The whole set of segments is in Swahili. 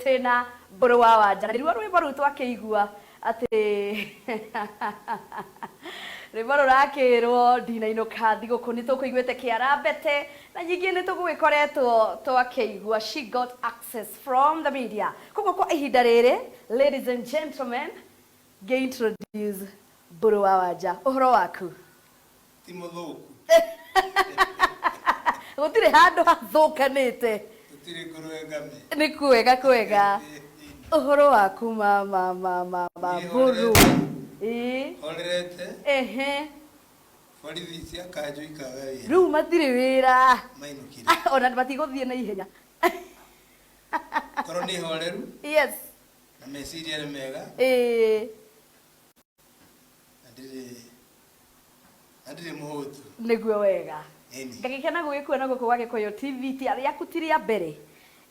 tena Mburu wa Wanja. Ndirwa rwimbo ru twakeigua ati rwimbo rurakirwo ndinainuka thiguku ni tukuiguite kiarambete na nyingi ni tugwikoretwo twakeigua she got access from the media. Koguo kwa ihinda riri, ladies and gentlemen, ge introduce Mburu wa Wanja. Uhoro waku? Ti muthuku. Gutire handu hathukanite. Gutire ngurwengame. Ni kwega. Uhoro waku mama Mburu. Horerete. Ehe. Borithi cia kanjũ ikaga wĩra. Rĩu matirĩ wĩra. Mainũkire. Ona matigũthiĩ na ihenya. Korwo nĩ horeru. Yes. Na meciria nĩ mega. Ndirĩ mũhũtu. Nĩguo wega. Ngagĩkena gũgĩkuona gũkũ gwa Gikuyu TV ti yaku ti rĩa mbere.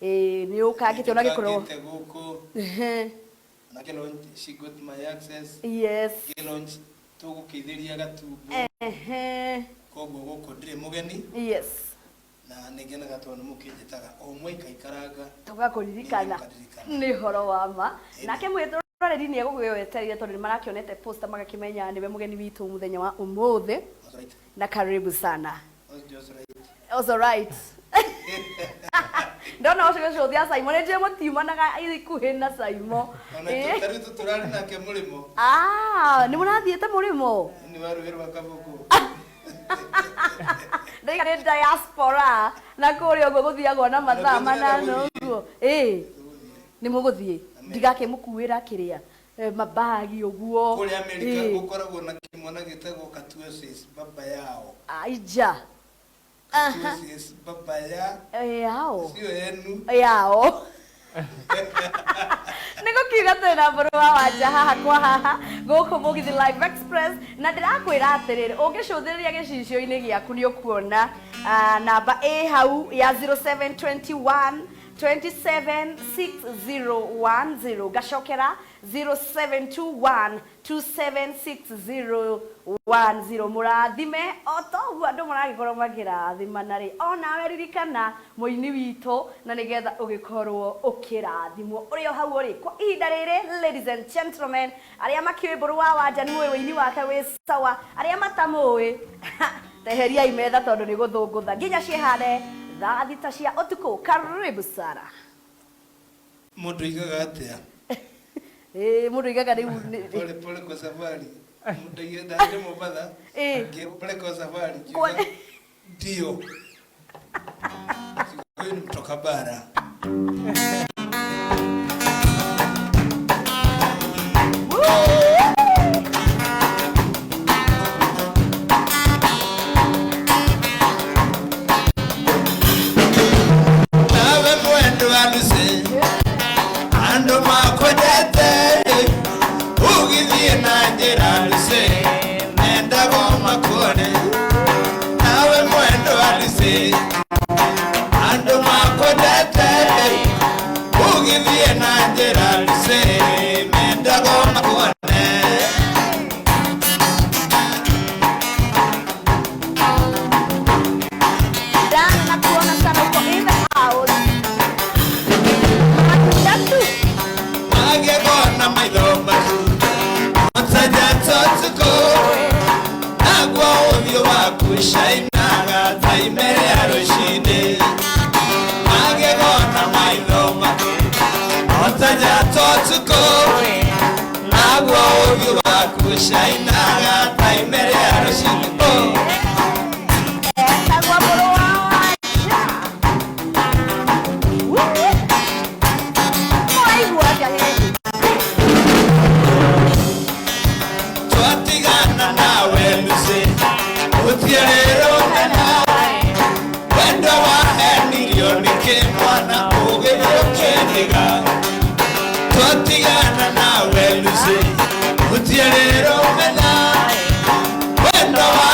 Nĩ ũkagĩte ona gĩkorwo. Gũkũ. Na ke launch she got my access. Yes. Ke launch tũgũkĩithĩria gatumbo. Koguo gũkũ ndirĩ mũgeni. Yes. Na nĩngenaga tondũ mũkĩnjĩtaga o mwaika ikaranga. Tũgakũririkana. Nĩ horo wa ma. Nake mwĩtũroreri nĩ egũgwetereire tondũ nĩ marakĩonete poster magakĩmenya nĩwe mũgeni witũ mũthenya wa ũmũthĩ. Na karibu sana. Also right. Ndona ũcio thia Simon nĩ mũtiumanaga ikuhĩ na Simon. Tari tũturarĩ nake mũrĩmo. Nĩ mũrathiĩte mũrĩmo? Nĩ warũĩrwa kabuku. Ndaiga nĩ diaspora na kũrĩa ũguo gũthiagwo na mathaa manana ũguo. Nĩ mũgũthiĩ. Ndigakĩmũkuĩra kĩrĩa mabagi ũguo. Kũrĩa Amerika gũkoragwo na kĩmwana gĩtagwo Duchess baba yao. Aija. Duchess baba yao. Sio yenu. Yao. Niko kiuga tena Mburu wa Wanja haha kwa haha gũkũ Mugithi Live Express na ndĩrakwĩra atĩrĩrĩ ũngĩcũthĩrĩria gĩcicio-inĩ gĩaku nĩ ũkuona namba hau ya 0721 276010 gacokera 0721 276010 mũrathime o toguo andũ maragĩkorwo makĩrathimana rĩ onawe ririkana mũini witũ na nĩgetha ũgĩkorwo ũkĩrathimwo ũrĩ o hau ũrĩ kwa ihinda rĩrĩ. Ladies and gentlemen, arĩa makĩũĩ Mburu wa Wanja nĩ mũĩ ũini wake wĩ sawa, arĩa matamũĩ teheriai metha tondũ nĩ gũthũngũtha nginya ciĩhande thaa thita cia ũtukũ. Karibu sana. Mũndũ igaga atĩa? Mũndũ igaga rĩu pole kwa safari. Mũndũ igaga ndĩ Mombasa. Pole kwa safari. Ndio. Huyu ni mtoka bara. Twatigana nawe Lucy, utiarero mena, wendo wa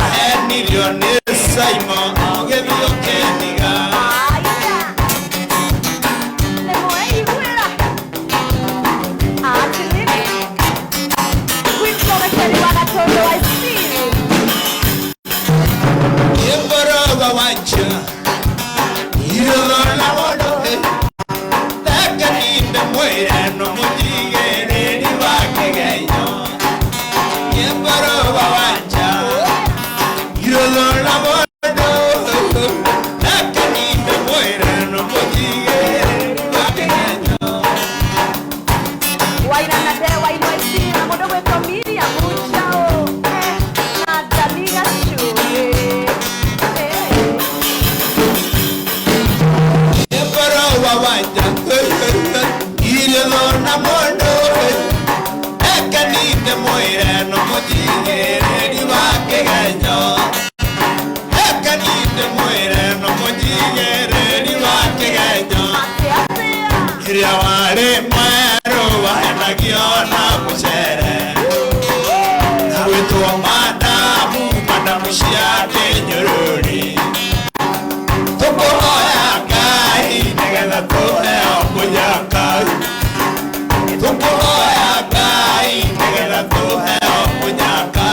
Nare mwero wahenagiona mucere na witwa madamu ciake nyururi tukuhoya Ngai nigetha tuheo munyaka tukuhoya Ngai nigetha tuheo munyaka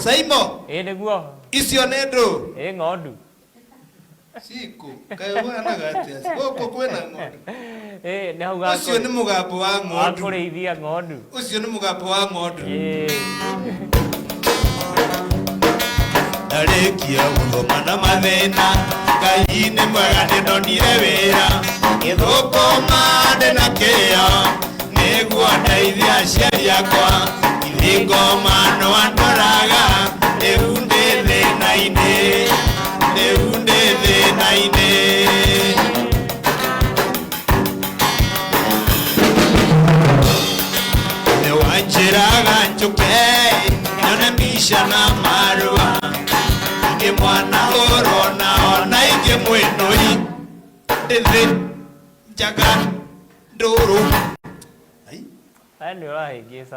Saimo. Niguo. Icio nĩ ndũ. Ng'ondu. Ciku, kaĩ ũhana gatia? Gũkũ kwĩna ng'ondu. Nĩ hau ga. Ũcio nĩ mũgambo wa ng'ondu. Wa kũrĩithia ng'ondu. Ũcio nĩ mũgambo wa ng'ondu. Ndarĩkia gũthoma na mathĩna Ngai nĩ mwega ndĩndonire wĩra gĩthũkũma ndĩna kĩyo nĩguo ndeithia aciari akwa ithe ngoma no andoraga rĩu ndĩ thĩna-inĩ nĩ wanjĩraga njũke nyone mbica na marũa ingĩ mwana ũrona ona ingĩ mwĩnũi ndĩthĩ njaga ndũrũ.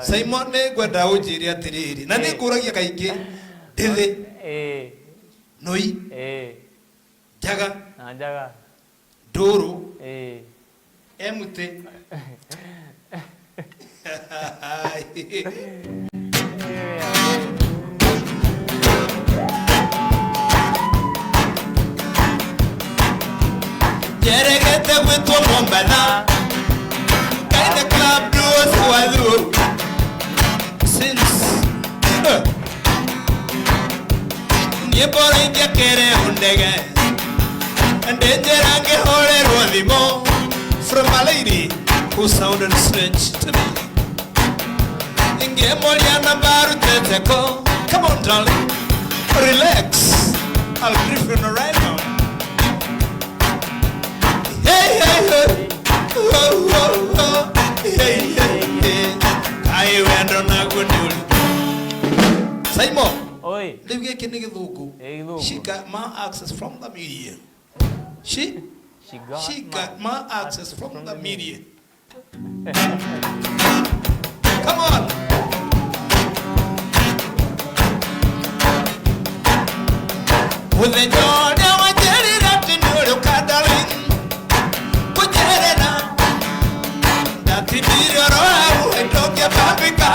Simon nĩ ngwenda ũnjĩre atĩrĩrĩ na nĩ ngũragia kaingĩ ndĩthĩ nũi njaga Nduru. Emute. Jeregete with Wombana. And the club doors who since Nippore Jakere Hundega and then Jerange Hore Rodimo from a lady who sounded strange to me. In Gemoliana Baru. Come on, darling, relax. I'll brief you right now. Hey, hey, hey. Oh, oh, oh. Hey, hey, hey. I went on a good dude. Simon. Oi. She got my access from the media. She got my access from the media. Come on. With the door, now I get it up to New York, darling. Put it on. That's it, I don't get paprika.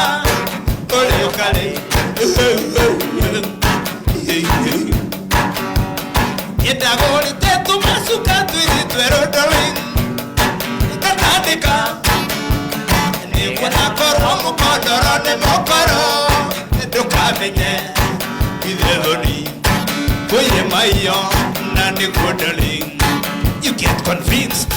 Ita goli tetu masuka tuiri tuero darling. Ikataneka. Ni kuna koro mukodoro ne mokoro. Eduka menye. Idehoni. Oye mayo nani darling. You get convinced.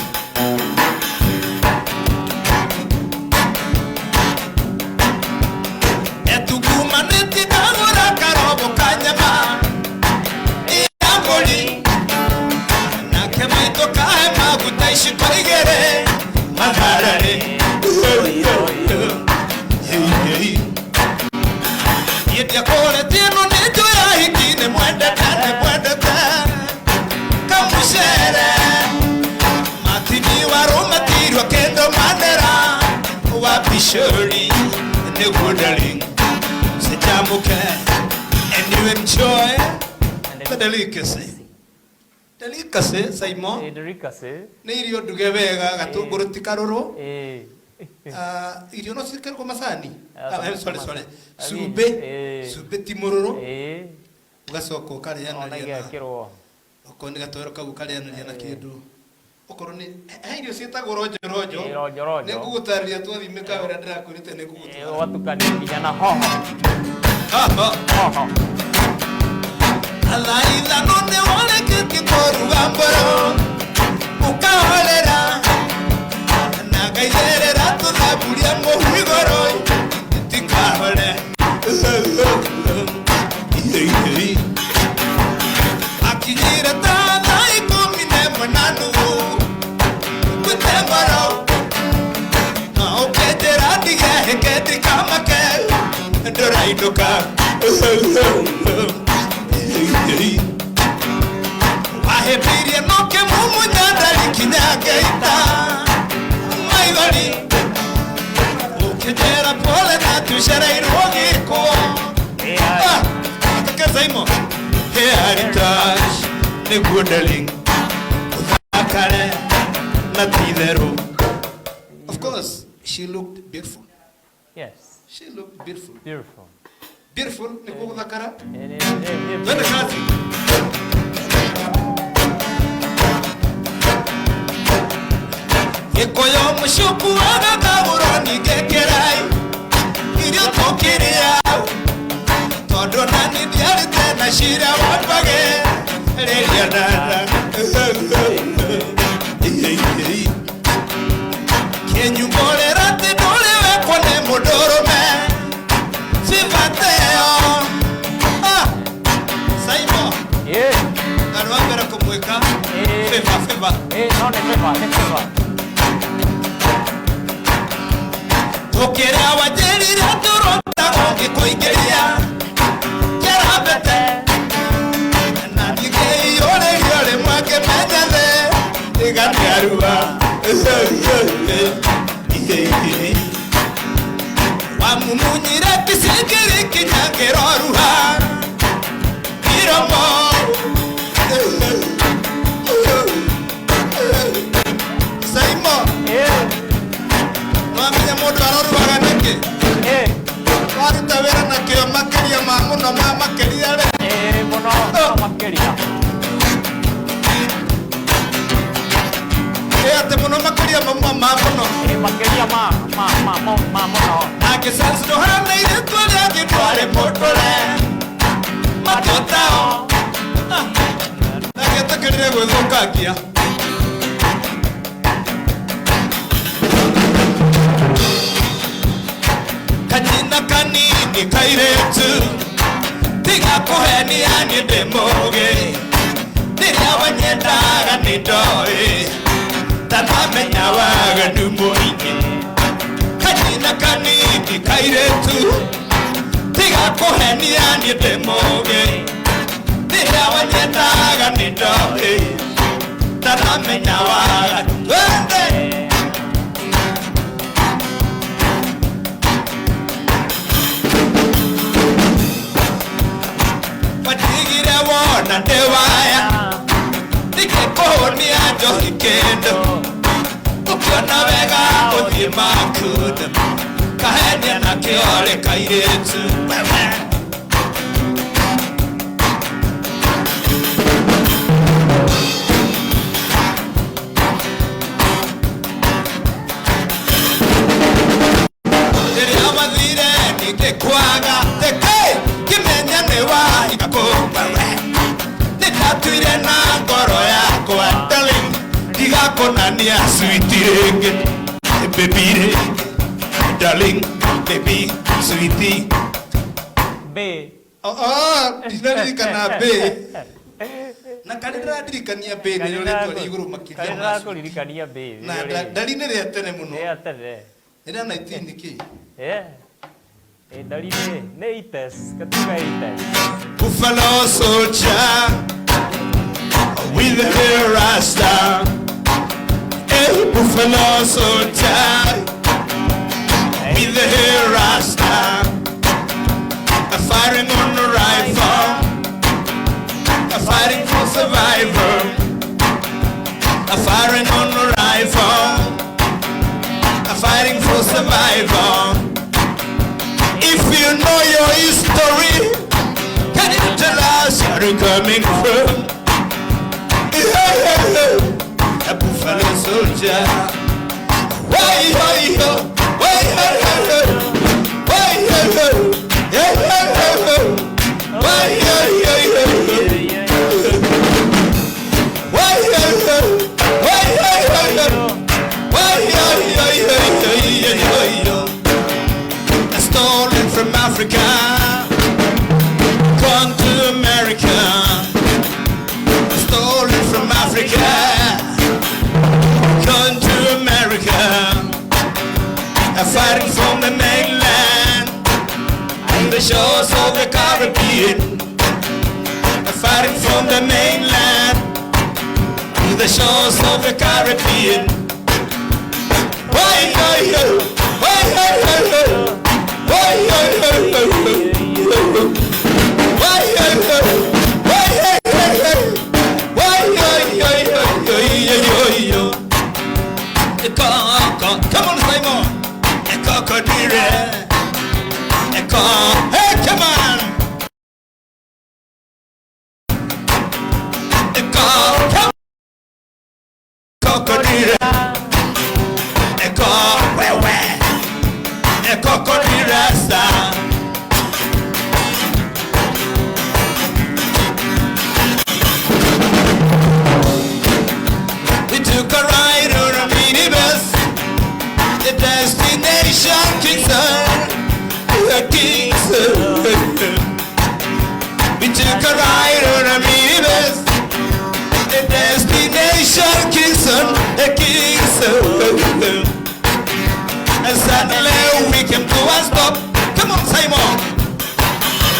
Surely, the good darling, sit down, and you enjoy the delicacy. Delicacy, Simon. Delicacy. Nirio Dugavega, Gatu Guruticaroro. You know, Sicker Comasani. I'm sorry. Sube Timuro. Gasoko, Kariana, Condigator Kariana, Kidu. Okoroni hiyo sita gorojo rojo nekugutaria tu athi mikawera ndirakurite nekugutua watu kanijana hoho alaitha none wale kikoru gamboro ukaholera na gairera tu thaburia muhigoro tikahole akijira tana ikomine mananu Wahepiria no que mumu nada likinagaita Maivali Ukejera pole na tushara irogiko Kazaimo Heritage Ne gudaling Uthakare Natidero. Of course, she looked beautiful. Yes. She looked beautiful. Beautiful. Beautiful. Nikuko nakara. Twende kazi. Ekoyo mushuku aga kaburoni gekerai. Irio tokiria. Todo nani diari tena shira wapage. Lelia dada. Kenyu bolerate dole we kone modoro me. Sifateo. Saimo. Yeah. Arwambera kumweka. Feva. No, feva. Tokera wajeri ratoro tagongi koigeria. Kera bete. Nani kei yole mwake menyale. Igani aruba. Wamumunyire kisikiri kinyangero ruha Iromo Niki. Waruta wĩra na kĩo makĩria ma mũno ma makĩria rĩ. Mũno makĩria. Atĩ mũno makĩria ma mũno. Makĩria ma mũno. Nake sasa ndohana ile twale agĩtware mũtũre. Matotao. Nake takĩrire gwĩthũkangia. Kanina kanini kairetu tiga kuhenia ni ndemoge ndiria wanyendaga ni ndoi tanamenya waga numuingi kanina kanini kairetu tiga kuhenia ni ndemoge ndiria wanyendaga ni ndoi tanamenya waga wende. Na ndewaya ndikekuhonia njohi kĩndũ ũkĩona wega ũthiĩ makuda kahenia na kĩore kairĩtu rĩrĩa mathire ningĩkwaga kĩmenya nĩ wahikakũmba Tuire na ngoro yakwa darling ndigakonania sweetie baby darling baby sweetie ndinarikana na kanira ndirikania nĩ ũrĩtwa igũrũ makĩria na ndari-inĩ rĩa tene mũno ĩrĩa 19 nĩkĩ ndari-inĩ nĩ ites katuga ites Buffalo soldier with the hair rasta, buffalo soldier with the hair rasta, fighting on the rifle, fighting for survival, fighting on the rifle, fighting for survival. If you know your history, can you tell us where you're coming from? A buffalo soldier. Why, why, why, stolen from Africa, gone to America. Stolen from Africa, gone to America, fighting from the mainland and the shores of the Caribbean, fighting from the mainland to the shores of the Caribbean. Why, why, why, why, why, why, come on, Simon. Hey, come on. We took a ride on a minibus, the destination Kingston. We took a ride on a minibus, the destination Kingston, and suddenly we came to a stop. Come on, Simon.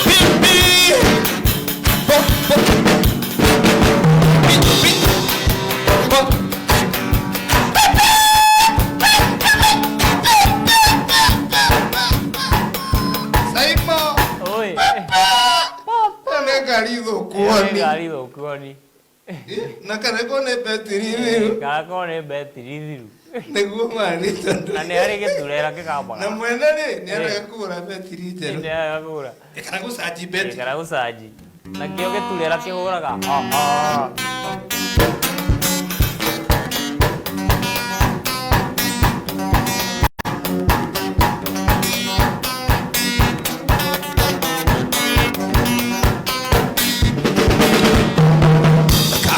Beep, beep. Bop, bop. Beep, beep. Bop. Oi. Gari thũkuoni. Gari thũkuoni. Na karako ne betiri thiru. Karako ne betiri thiru. Niguo mari tondu. Na nĩ arĩ gĩturera gĩkambaga. Na mwene rĩ nĩ arega kũgũra betiri njerũ. Nĩ arega kũgũra. Kana gũcanji betiri. Kana gũcanji. Na kĩo gĩturera kĩhũraga.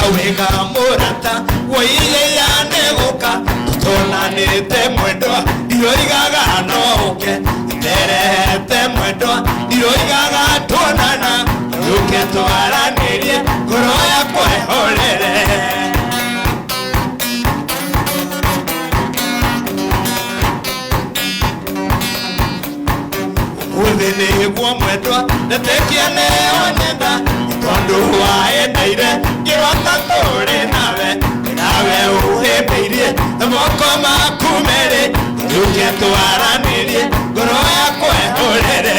Wega murata woiye ya neguka tonanite mwendwa iroigaga noke nderete mwendwa iroigaga tonana ruke twaranirie ngoro yakwa ihorere uthi niguo mwendwa ndetekia neo nyenda tondu waendaire ngĩrota tũrĩ nawe ũhĩmbĩirie moko maku merĩ rũke twaranĩrie ngoro yakwa ĩhũrĩre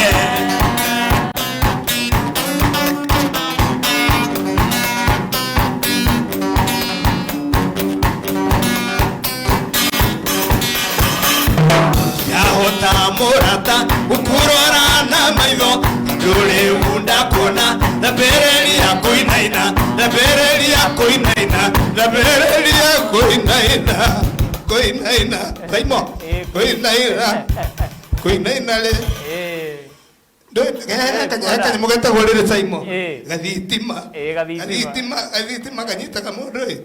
yahota mũrata gũkũrora na maitho ndũrĩ unda kuona ndambĩrĩria kũinaina ndambĩrĩria kũinaina ndambĩrĩria kũinaina Saimo kũinaina rĩ kanyamũ getagwo rĩrĩ Saimo gathitima kanyitaga mũndũ ĩ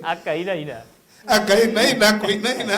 akainaina kũinaina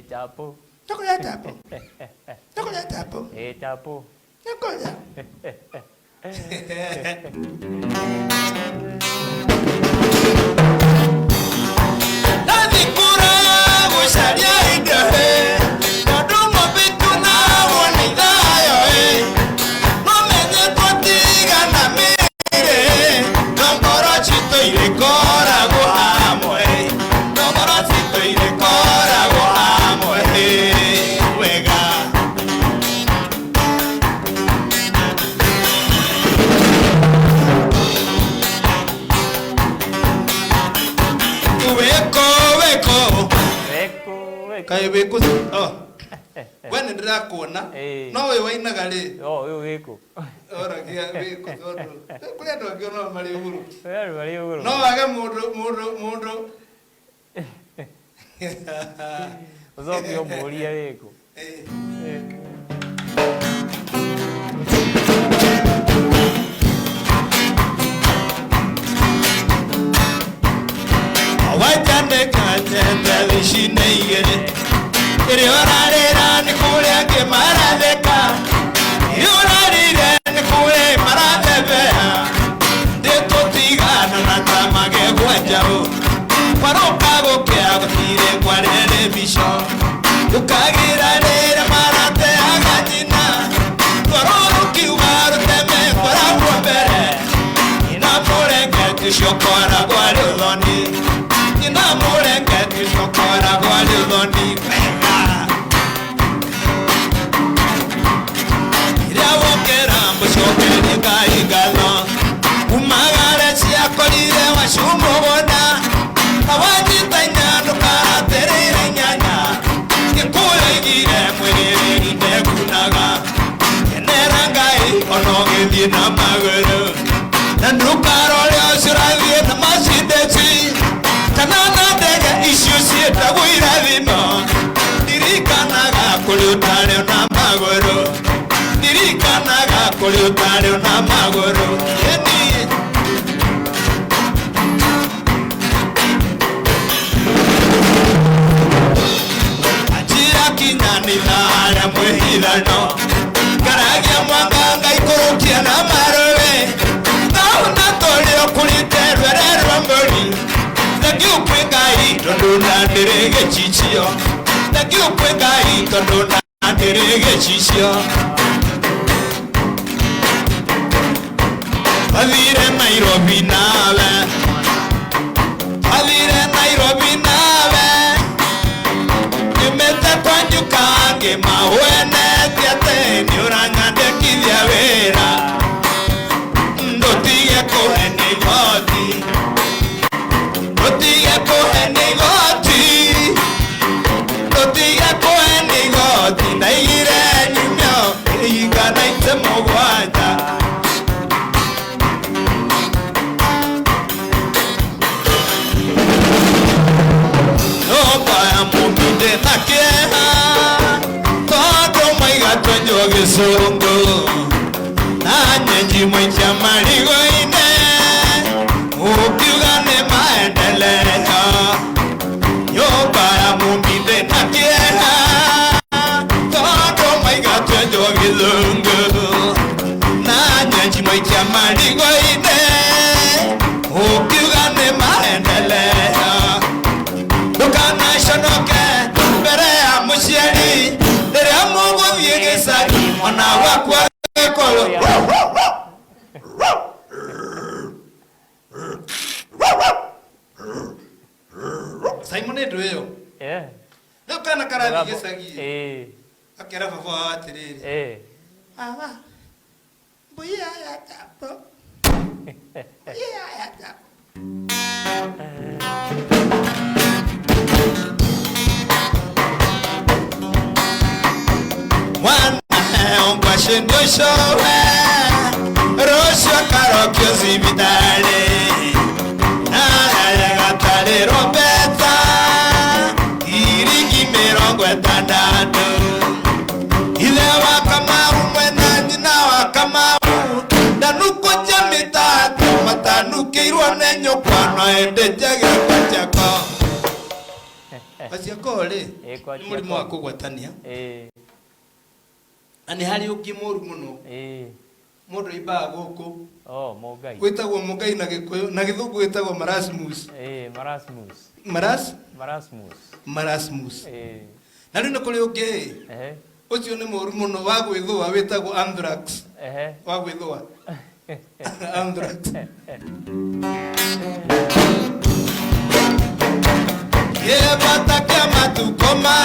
Chapo. Chocolate chapo. Chocolate chapo. Chapo. Chocolate. Dadi kura gusaria inde. Kodumo bitu na woni dayo no menye totiga na mire. Nomboro chito ile kora go amo Nomboro chito ile kora go amo wega. Kai weko when ndira kuona no we wainaga ri uyu wiko ora kia weko tondu kuria ndo ngiona mari uhuru mari uhuru no wage mundu uzokio muria wiko wajane kate televishine igere iri orarira ni kuria ke maradeka yorarire ni kuria maradebea de totigana na tamage gwajao paroka gokea gotire kwa television ukagira rere marate agajina tororo kiwaru teme para kumbere ina morenge tisho kokora gwali dhoni kwega ira wokera mbushokeri gaigalo umagare siakolire washumubona awajitanya nukaterere nyanya kikulegire mwiriri ndekunaga kenerangai onogithie na maguru na ndukarore ocurathie na macindeci kana na ndege icio ciĩtagwo irathimo ndirikanaga kũrĩ ũtarĩ na magũrũ ndirikanaga kũrĩ ũtarĩ na magũrũ yeni ajira kinyanitha harĩa mwĩhithano ngaragia mwanganga ikũrũkia na marũĩ nauna tũrĩo kũrĩte rwererwa mbũri nagiũkwĩ ngai tondũ ndandĩrĩ gĩcicio nagiũkwĩ ngai tondũ ndandĩrĩ gĩcicio athire Nairobi nawe athire Nairobi nawe nyumĩte kwa njuka ngĩmahwenetie atĩ nĩũranyandĩkithia wĩra ndũtige kũheni igoti ndũtige kũheni igoti ndũtige kũheni igoti ndaigire nyumio ĩiganaite mũgwanja nyũmba ya mũmbi ndĩna kĩeha tondũ maigatwo njũa gĩcũngũ na nyenji mwenja marigũ-inĩ ũkiuga nĩ maendelea nyũmba ya mũmbi ndĩna kĩeha tondũ maigatwo njũa gĩcũngũ na nyenji mwenja marigũ-inĩ ũkiuga nĩ maendelea ndũkanaconoke mbere ya mũciari rĩrĩa mũgũthiĩ gĩcagi mwana wakwa gĩkũyũ Simon ndũĩyo rĩu kana karathiĩ gĩcagi akera baba wao atĩrĩrĩ baba mbuya ya tapo ya tapo One question to show Rosha karaoke zibidale Naya gatale robeta Irigi merongo etandatu Ile Kamau mwena jina Kamau Danuko jamitatu matanuke irwane nyopano ende jage kwa chako Pasiako le Mwalimu wako gwatania ani hari uki moru muno mundu ibaga guku Mugai gwitagwo Mugai na Gikuyu na Githungu gwitagwo Marasmus Marasmus na riu kuri uki ucio ni moru muno wa gwithua witagwo Anthrax wa gwithua Anthrax yebata kama tukoma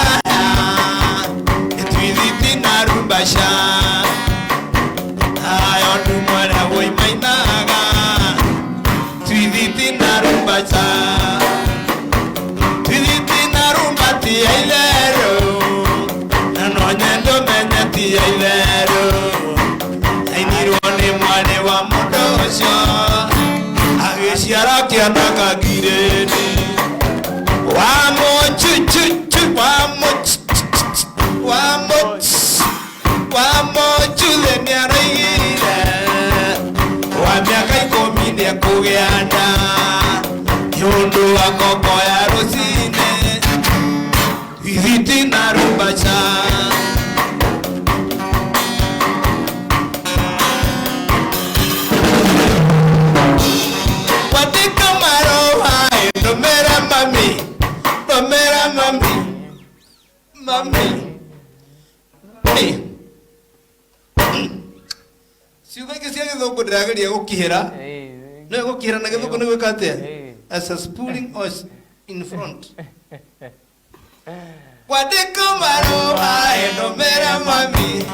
Twiditi na rumbasha ayo numara woi mainaga Twiditi na rumbasha Twiditi na rumbati ailero Nanonyendo menyati ailero Ainirone mwane wa mudosho Agesiara kiana kagireni Wamo chuchuchu wamo Wamo chule ni araigire Wa miaka 10 ni kugeana Yundu wa koko ya rosine Viviti na rumbacha Watika maroha Nomera mami Siuga kisia Githungu ndirageria gukihira no gukihira na Githungu ni gwika atia as a spooling in front. Wadiko marua enomera mami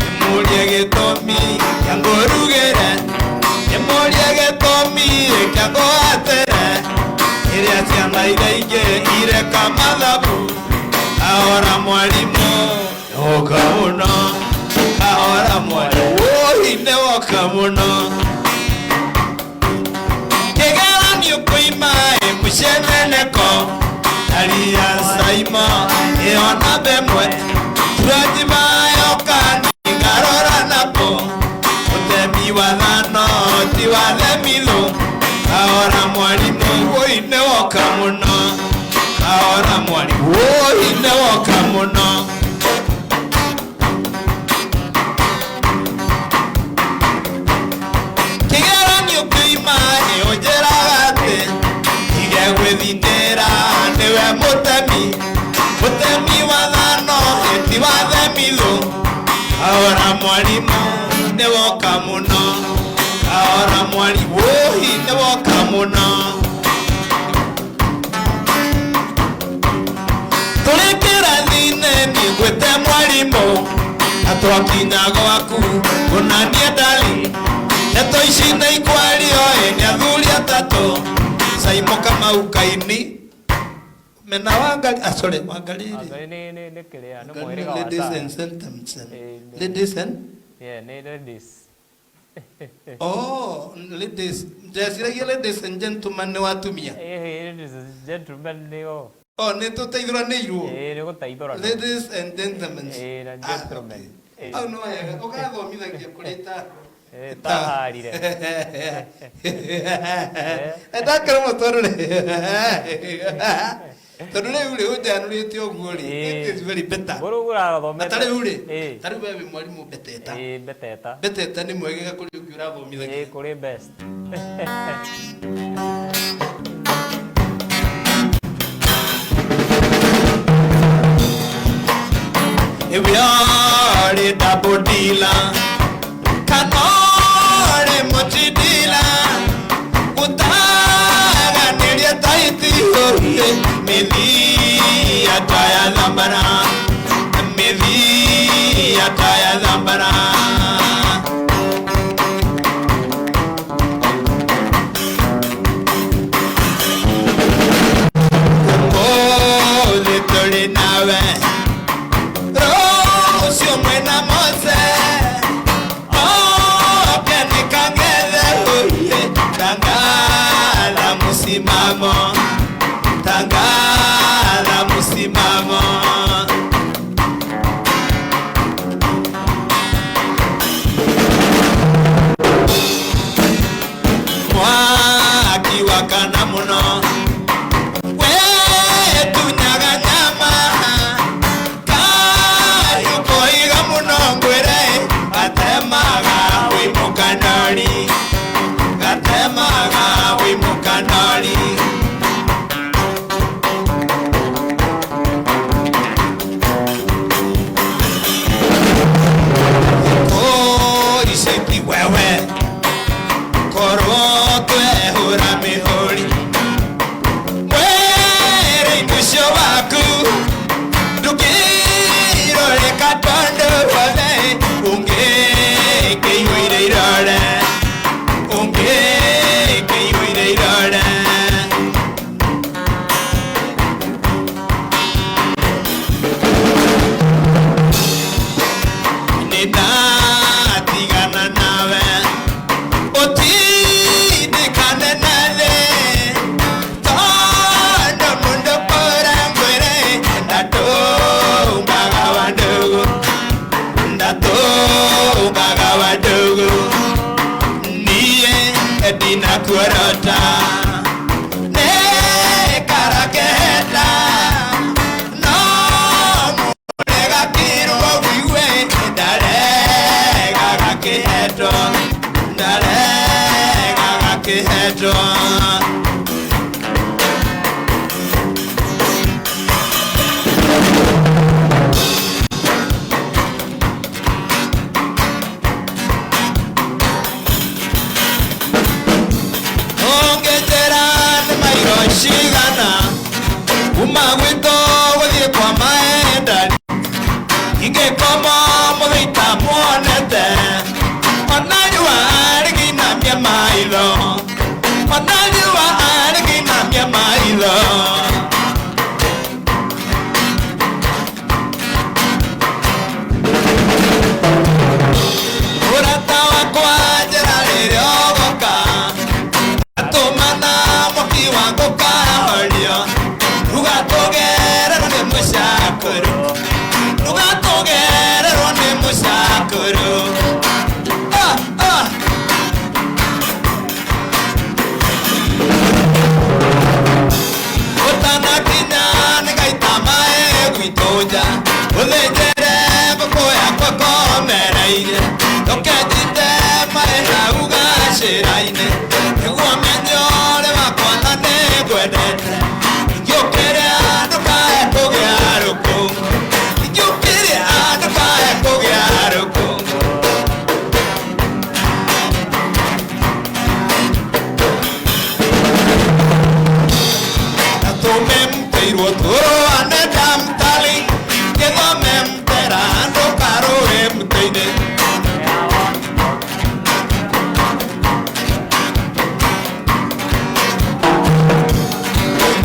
Emulia getomi Yangorugere Emulia getomi Ekango atere Iria sianda ireike Ireka madhabu Ahora mwalimu Oka muno Ahora mwalimu Ohine oka muno Kegala niukuima Emusheneneko Alia saima eona bemwe Tuajima yokani garora napo Utemi wadhano tiwale milo Ahora mwalimu woine woka muno Ahora mwalimu woine woka muno Kigera nyukuima eojera gate Igegwe dhindera Newe mutemi wadhano eti wathemilo Ahora mwalimu newoka muno Ahora mwalimu wohi newoka muno Tulekera dhine nigwete mwalimu Atwakinyago waku kunanie dali Neto ishine ikwario eni athuri atatu Saimo Kamau Kaini Mena wangali, sorry, wangali ne kelea, no wangali ladies and gentlemen. Ladies and? Yeah, ladies. Oh, ladies. Jasira ladies and gentlemen ne watumia. Ladies and gentlemen ne o. Oh, ne to taidora ne iru. Ne ko taidora. Ladies and gentlemen. And gentlemen. Oh no, ya. Oka thomitha kia kureta. Taharire. Ndakara motorore. Tadule ule ujanuri tio gori. It is very better. Borogura thomete. Atare ule. Tare bebe mwalimu beteta. Beteta. Beteta ni mwegega kuri ukiura thomithia. Kuri best. If we are double dealer Kanore mochi dealer Utaga nidia taiti Medhi ataya zambara Medhi ataya zambara Kumbo little nawe Rosio mwena mose Oh, piani kangele Oye, tangala musimamo Tangala musimamo Mwaki wakana muno Wetu nyaga nyama Kayukoiga muno ngwere Gatemaga wimukanari Gatemaga wimukanari Wito wathie kwa maenda Inge koma muthita muonete Onanyua arigina mia maitho Onanyua arigina mia maitho Urata wakwa njĩra rĩrĩa ũgũka Atũmana mwaki wa gũkahorio Ndũgatũgererwo nĩ mũcakũrũ Ndũgatũgererwo nĩ mũcakũrũ Ũtanakinya nĩ gaita maĩ gwitũ nja Ũthĩnjĩre ngũkũ yakwa komereire Ndũkenjite maĩ hau gacĩra-inĩ Nĩguo menye ũrĩ wakwa na nĩngwendete Ingĩũkĩrĩa ndũkae kũgĩa rũkũngũ Ingĩũkĩrĩa ndũkae kũgĩa rũkũngũ Na tũmemteirwo tũrũane damtali Gĩthomemtera ndũkarũe mũtĩ-inĩ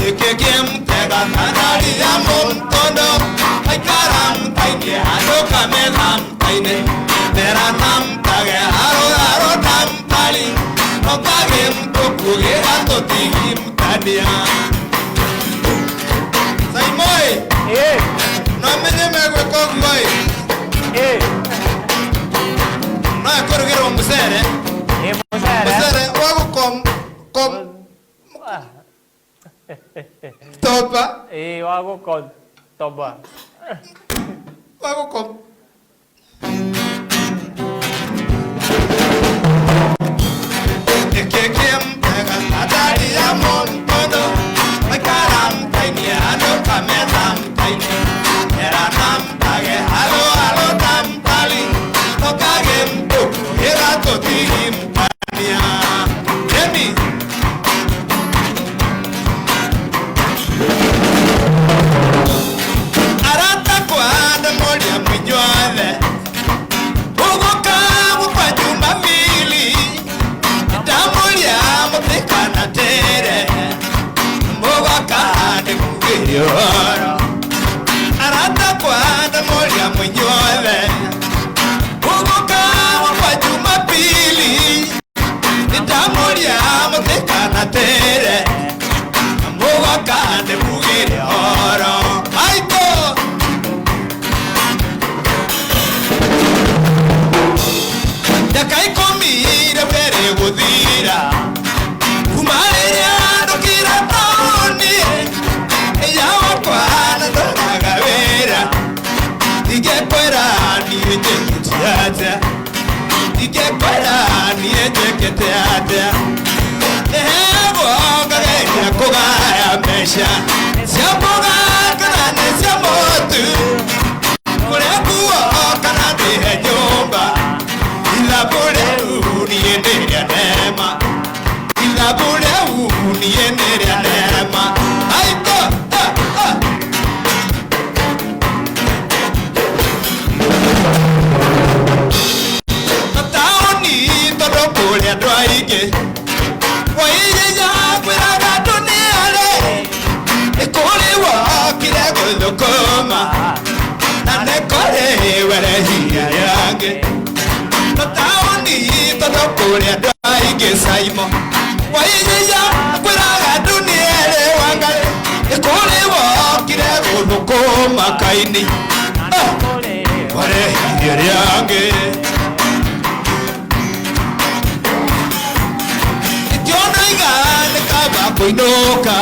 Ikikimtega kanaria muntondo Aikaram taike adoka melam taine Mera nam tage haro dampali Nokagim kukugira totigim tadia Saimoy No menye megwe kogmoy No yakorugiro musere Musere wagu kom Topa wago con toba Wagu kom Ikikim tega adari ya montono Aikaram taini ado kametam taini Era nam tage halo tam tali Nokagim tuku hira totigim tania Demi Arata kwanda molia mwinyole Ugoka kwa jumba mili Itamolia mutekana tere Mbogoka hadi mugirioro Arata kwanda molia mwinyole Ugoka kwa jumba mili Itamolia mutekana tere Mbogoka hadi mugirioro Aito Yakaikomire pere guthira Kumarĩria ndũkĩra taũni Ĩya wakwa na ndonaga wĩra Ingĩkwĩra niĩ njĩkĩte atĩa Ingĩkwĩra niĩ njĩkĩte atĩa Nĩhegwo ngageria kũgaya mbeca Cia mboga kana nĩ cia mũtu Kũrĩa nguo kana ndĩhe nyũmba Ilabule uniendelea neema Ilabule uniendelea neema Aiko Taoni todokule adwaige Waije ya kwiraga duniale Ekole wakire gudokoma Na nekole were hiya yange Taoni todokule adwaige saimo Waije ya kwiraga duniale wangale Ekole wakire gudokoma kaini Ware hiya yange Kuinuka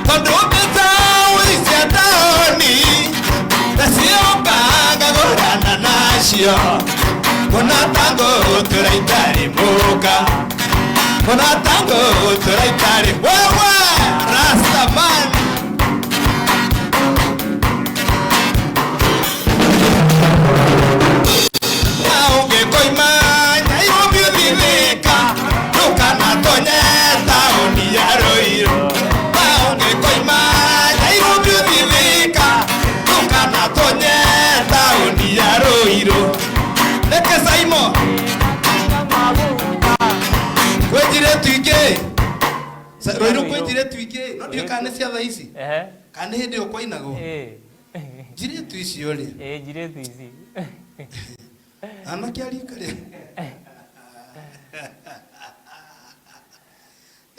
Kondopeta ulisya taoni Nasiokaga gorana nasio Kuna tango turaitari muka Kuna tango turaitari wewe Rastaman Naunge koima Nairobi viveka Nuka na tonye taoni ya roiro Naunge koima Nairobi Roiro kwe jiretu iki no ndio kana cia thaa ici kana hindi yo kwainagwo jiretu ici ori jiretu ici ana kiari kare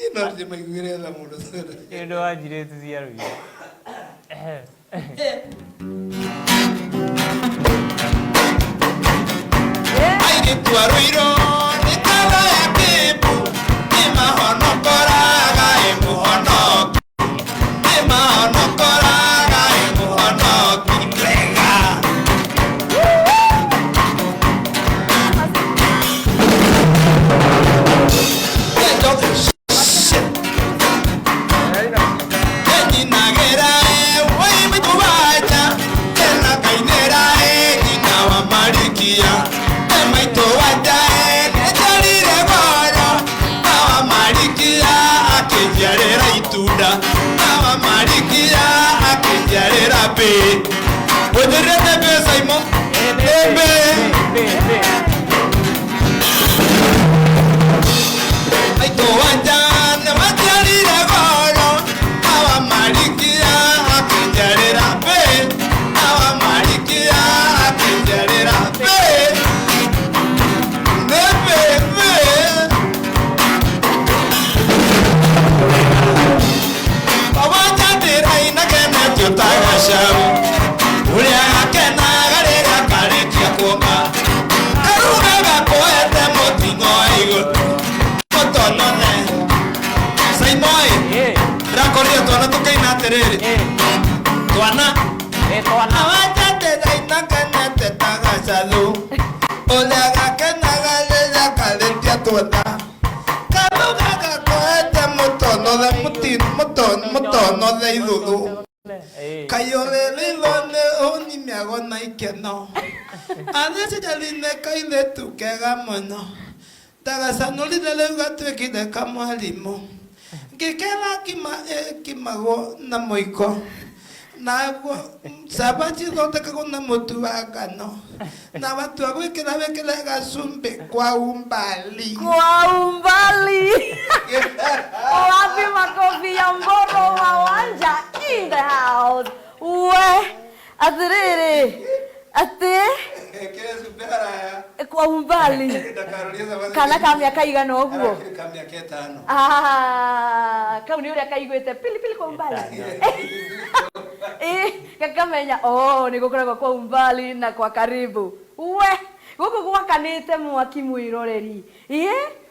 ino ndi maigwire tha mundu sura ndo wa jiretu cia Roiro aire tu Roiro ni kala ya kipu ni mahono koraga e muhono ni mahono koraga e muhono kikrega Kamau ngikela kimago na moiko na sabachi thondeka na mutu wa ngano na watu agwikira wekira gacumbi kwa umbali wapi makofi ya Mburu wa Wanja in the house we atiriri ate kwa umbali kana kamya kaigana uguo kamya ketano kau ni uria kaigwete pili kwa umbali kakamenya ni gukoragwo kwa umbali na kwa karibu we guku gwakanite mwaki mwiroreri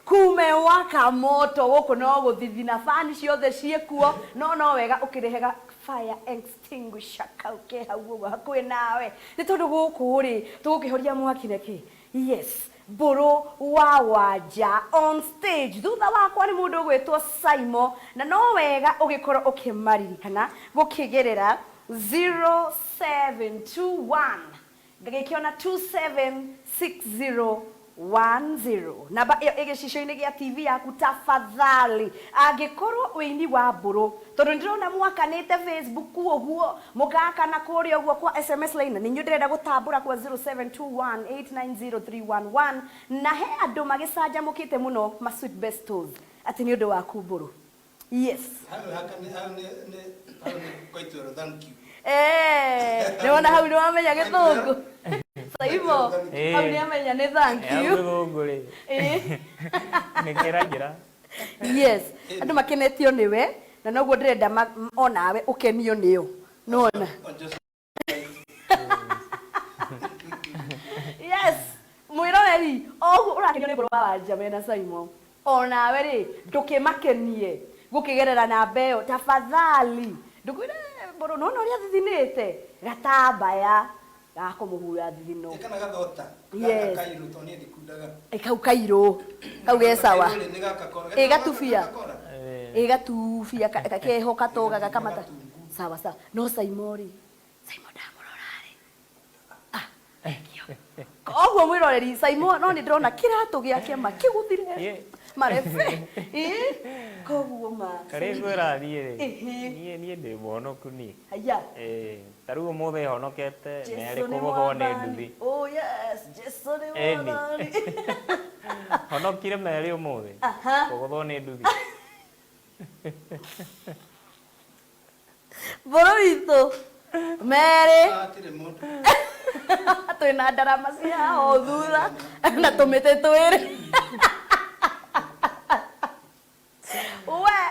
kumewaka moto guku no guthithina fani ciothe ciekuo no wega ukirehega fire extinguisher kauke hau guo hakui nawe ni tondu guku ri tugukihoria mwaki neke yes Mburu wa Wanja on stage thutha wakwa ni mundu gwitwo Saimo na no wega ugikorwo ukimaririkana gukigerera 0721 ngagikiona 276010 namba igishisho-ini gia TV yaku tafadhali angikorwo wini wa Mburu tondu ndirona mwakanite Facebook uguo mugakana kuria uguo kwa SMS line ni nyudirenda gutambura kwa 0721890311 na he andu magicaja mukite muno ma sweet bestos ati ni undu waku Mburu yes thank you niwona hau ni wamenya githungu Saimo hau ni amenya ni thank you githungu ri nikiragira yes andu makenetio niwe na noguo ndirenda onawe ukenio nio nona yes mwiroreri urakenio ni Mburu wa Wanja mena Saimo onawe ri ndukimakenie gukigerera na mbeo tafadhali ndukwire Mburu no ria thithinite gatambaya gako muhura thithino kana gathota yes kairu to ni ndikundaga kau kairu kau gesawa gatufia gatufia kakeho katoga gakamata sawa sawa no Saimo ndamurorare koguo mwiroreri Saimo no ni ndrona kiratu giake makiguthire marefe koguo ma kare gwera thie nie ndi monoku ni aya tarugo mothe honokete ne ari kugothwo ni nduthi oh yes Jesu ni mwathani honokire meri umothe kugothwo ni nduthi Borito. Mere. Tire mundu. Twina ndarama cia o thutha na tumite twiri.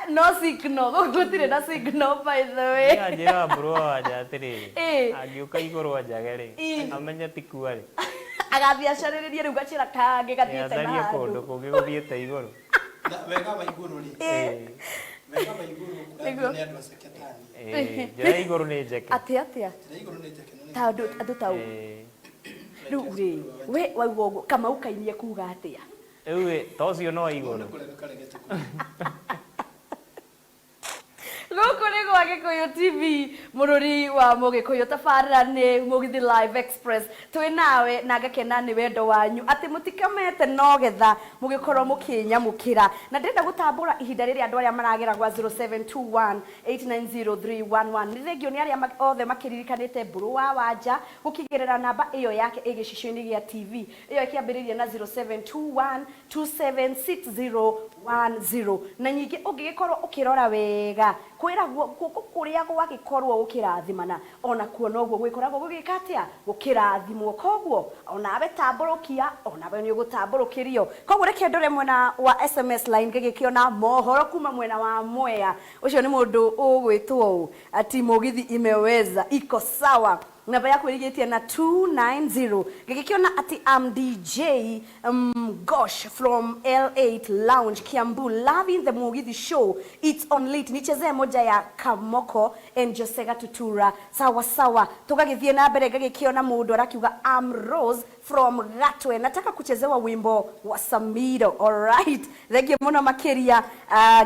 No signal. Gutire na signal by the way. Ya jira Mburu Wanja atiri. Agiuka iguru Wanja gari. Amenya tikuari. Agathia acariririe riu gacira kange gathiete na handu. Kundu kungi guthiete iguru. Wega ba iguru ri. Wega ba iguru kura ni andu aceketani. Jira iguru ni njeke. Atia. Jira iguru ni njeke. Tau tau. Riu ri we waigua uguo Kamau Kaini kuga atia. Ewe tocio no iguru. Gũkũ nĩ gwa Gikuyu TV mũrũri wa Mũgĩkũyũ tabarĩra nĩ Mugithi Live Express twĩ nawe na ngakena nĩ wendo wanyu atĩ mũtikamete no getha mũgĩkorwo mũkĩnyamũkĩra na ndĩrenda gũtambũra ihinda rĩrĩa andũ arĩa maragera gwa 0721 890311 nĩ thengio nĩ arĩa othe makĩririkanĩte Mburu wa Wanja gũkĩgerera namba ĩyo yake ĩgĩcicio-inĩ gĩa TV ĩyo ĩkĩambĩrĩria na 0721 276010 na nyingĩ ũngĩgĩkorwo ũkĩrora wega kwĩragwo kũrĩa gwagĩkorwo gũkĩrathimana ona kuona ũguo gwĩkoragwo gũgĩka atĩa gũkĩrathimwo koguo onawe tambũrũkia onawe nĩ ũgũtambũrũkĩrio koguo reke ndore mwena wa SMS line gĩgĩkĩona mohoro kuma mwena wa Mwea ũcio nĩ mũndũ ũgwĩtwo ati Mugithi imeweza iko sawa namba yako ĩrigĩtie na 290 gĩgĩkĩona ati DJ Gosh from L8 Lounge Kiambu loving the Mugithi show it's on late nichezee moja ya Kamoko and Josega Tutura sawa tugagĩthiĩ na mbere gĩgĩkĩona mũndũ arakiuga Rose from Gatwe nataka kuchezewa wimbo wa Samido alright thengio mũno makĩria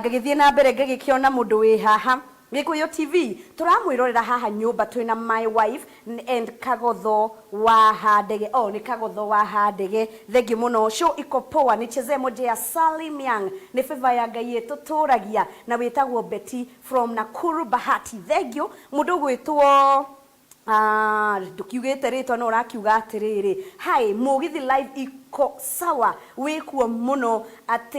gĩgĩthiĩ na mbere gĩgĩkĩona mũndũ wĩ haha Gikuyu TV turamwirorera haha nyumba twina my wife and Kagotho wa Handege ni Kagotho wa Handege thengio muno show iko poa nichezee moja ya Salim Young ni favor ya Ngai yetu turagia na witagwo Betty from Nakuru Bahati thengio mundu gwitwo ndukiugite ritwa no urakiuga atiriri hi Mugithi Live iko sawa wikuo muno ati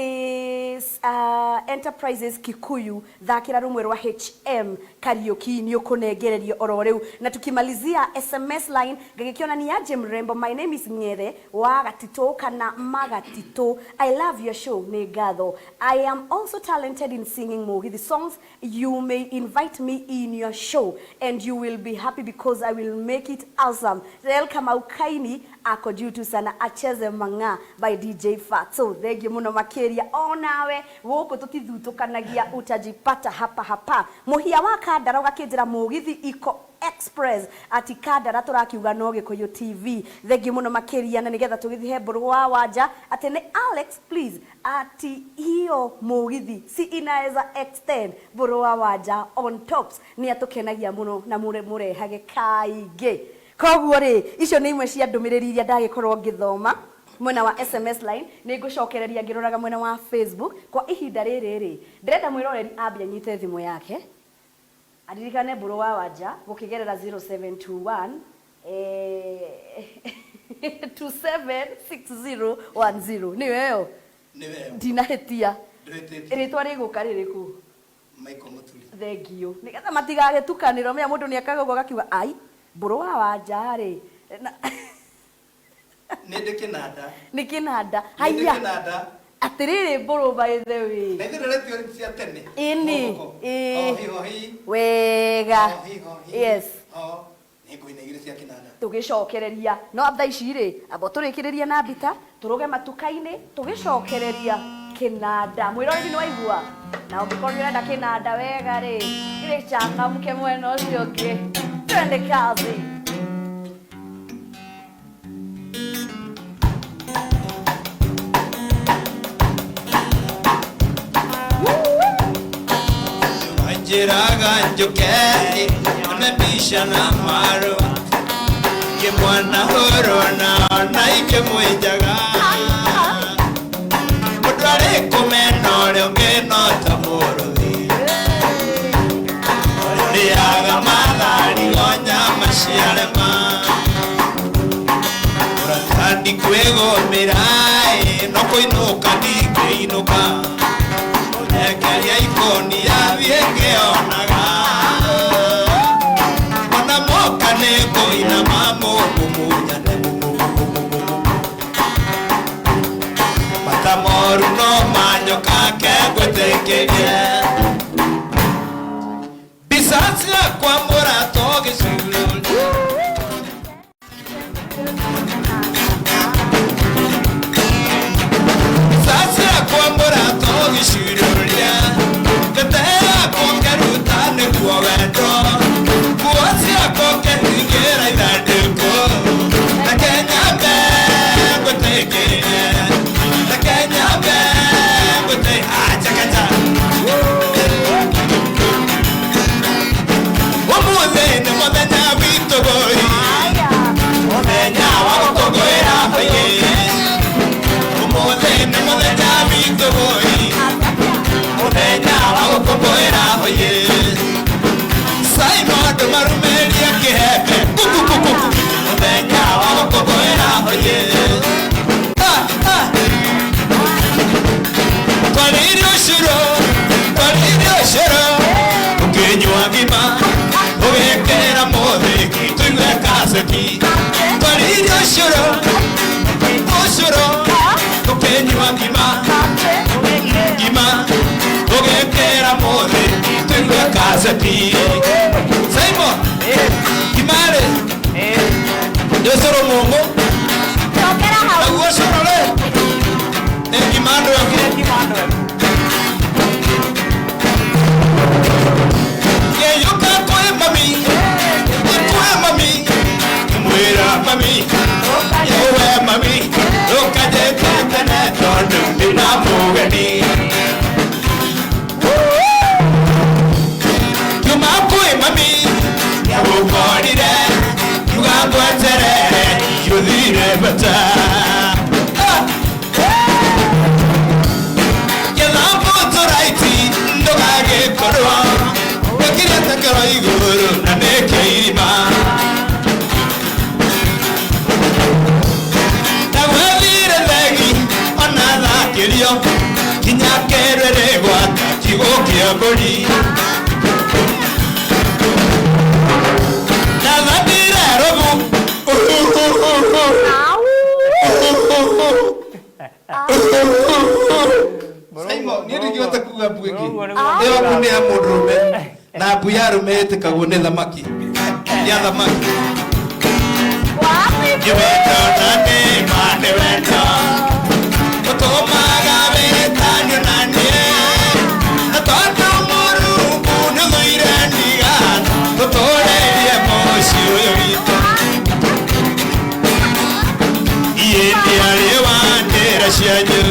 Enterprises Gikuyu thakira rumwe rwa HM karaoke ni ukunengererio oro riu na tukimalizia SMS line gĩgĩkĩona ni aje mrembo my name is Ng'ethe wa Gatito kana Magatito I love your show nĩ ngatho I am also talented in singing Mugithi songs you may invite me in your show and you will be happy because I will make it awesome Kamau Kaini ako juu sana acheze manga by DJ Fatso thengio muno makĩria onawe gũkũ tũtithutũkanagia utajipata hapa muhia wa Kandara ũgakĩnjĩra Mugithi iko Express ati Kandara tũrakiuga no Gikuyu TV thengio muno makĩria na nĩgetha tũgĩthiĩ Mburu wa Wanja ati nĩ Alex please ati hiyo Mugithi si inaweza extend Mburu wa Wanja on tops ni atukenagia muno na murehage kaingĩ koguo ri icio nĩ imwe cia ndũmĩrĩri iria ndagĩkorwo ngĩthoma mwena wa SMS line nĩ ngũcokereria ngĩroraga mwena wa Facebook kwa ihinda rĩrĩ ndĩrenda mwĩroreri ambia nyite thimũ yake aririkane Mburu wa Wanja gũkĩgerera 0721 276010 nĩ weyo ndinahĩtia rĩtwa rĩgũka rĩrĩkũ Michael Muturi thengio nĩgetha matigagĩtukanĩrwo mĩa mũndũ nĩ akaga ũguo agakiuga ai Mburu wa Wanja rĩ nĩ kĩnanda haya atiriri Mburu by the way na ithuĩ rĩtio cia tene wega yes nĩngũinagire cia kĩnanda tũgĩcokereria no thaa ici rĩ abo tũrĩkĩrĩria na mbita tũrũge matuka-inĩ tũgĩcokereria kĩnanda mwĩroreri nĩ waigua na ũngĩkorwo nĩ ũrenda kĩnanda wega rĩ gĩchangamke mwena ũcio ũngĩ twende kazi Wanjiraga njuke anabisha na maro kimwana horona na ikimwenjaga mudware kumeno leongeno tamuruthi Riaga madari onya mashiarema Uratandi kwego mirai no kuinuka ndikeinuka Onekaria ikoni ya ngeonaga ona moka nego ina mamo kumunya matamoru no manyo kake gwetekerie bisasi kwa morato gishulu Shuriya, the day I can get Maki. You went on a day, man, they went on. But oh, my God, you're not here. I thought no more, no more, and the God. But oh, lady, I'm more sure. India, you want it, I share you.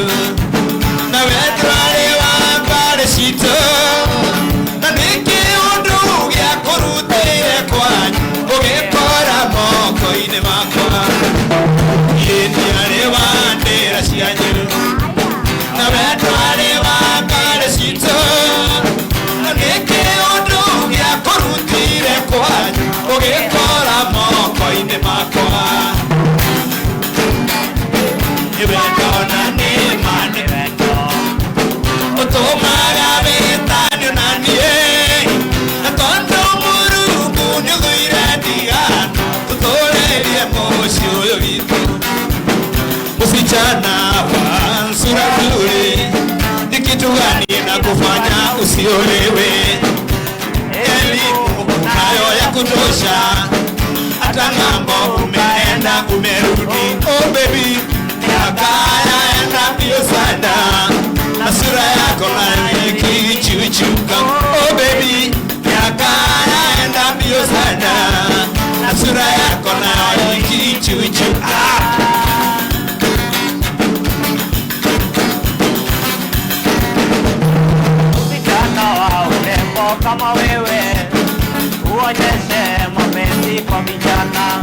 Now, I try to buy the sheet. Msichana wa sura nzuri, ni kitu gani na kufanya usiolewe? Elimu unayo ya kutosha, hata ng'ambo umeenda umerudi. Oh baby, miaka yaenda mbio sana, na sura yako na kichuchuka. Oh baby, miaka yaenda mbio sana, na sura yako na kichuchuka. Kama wewe uonyeshe mapenzi kwa vijana,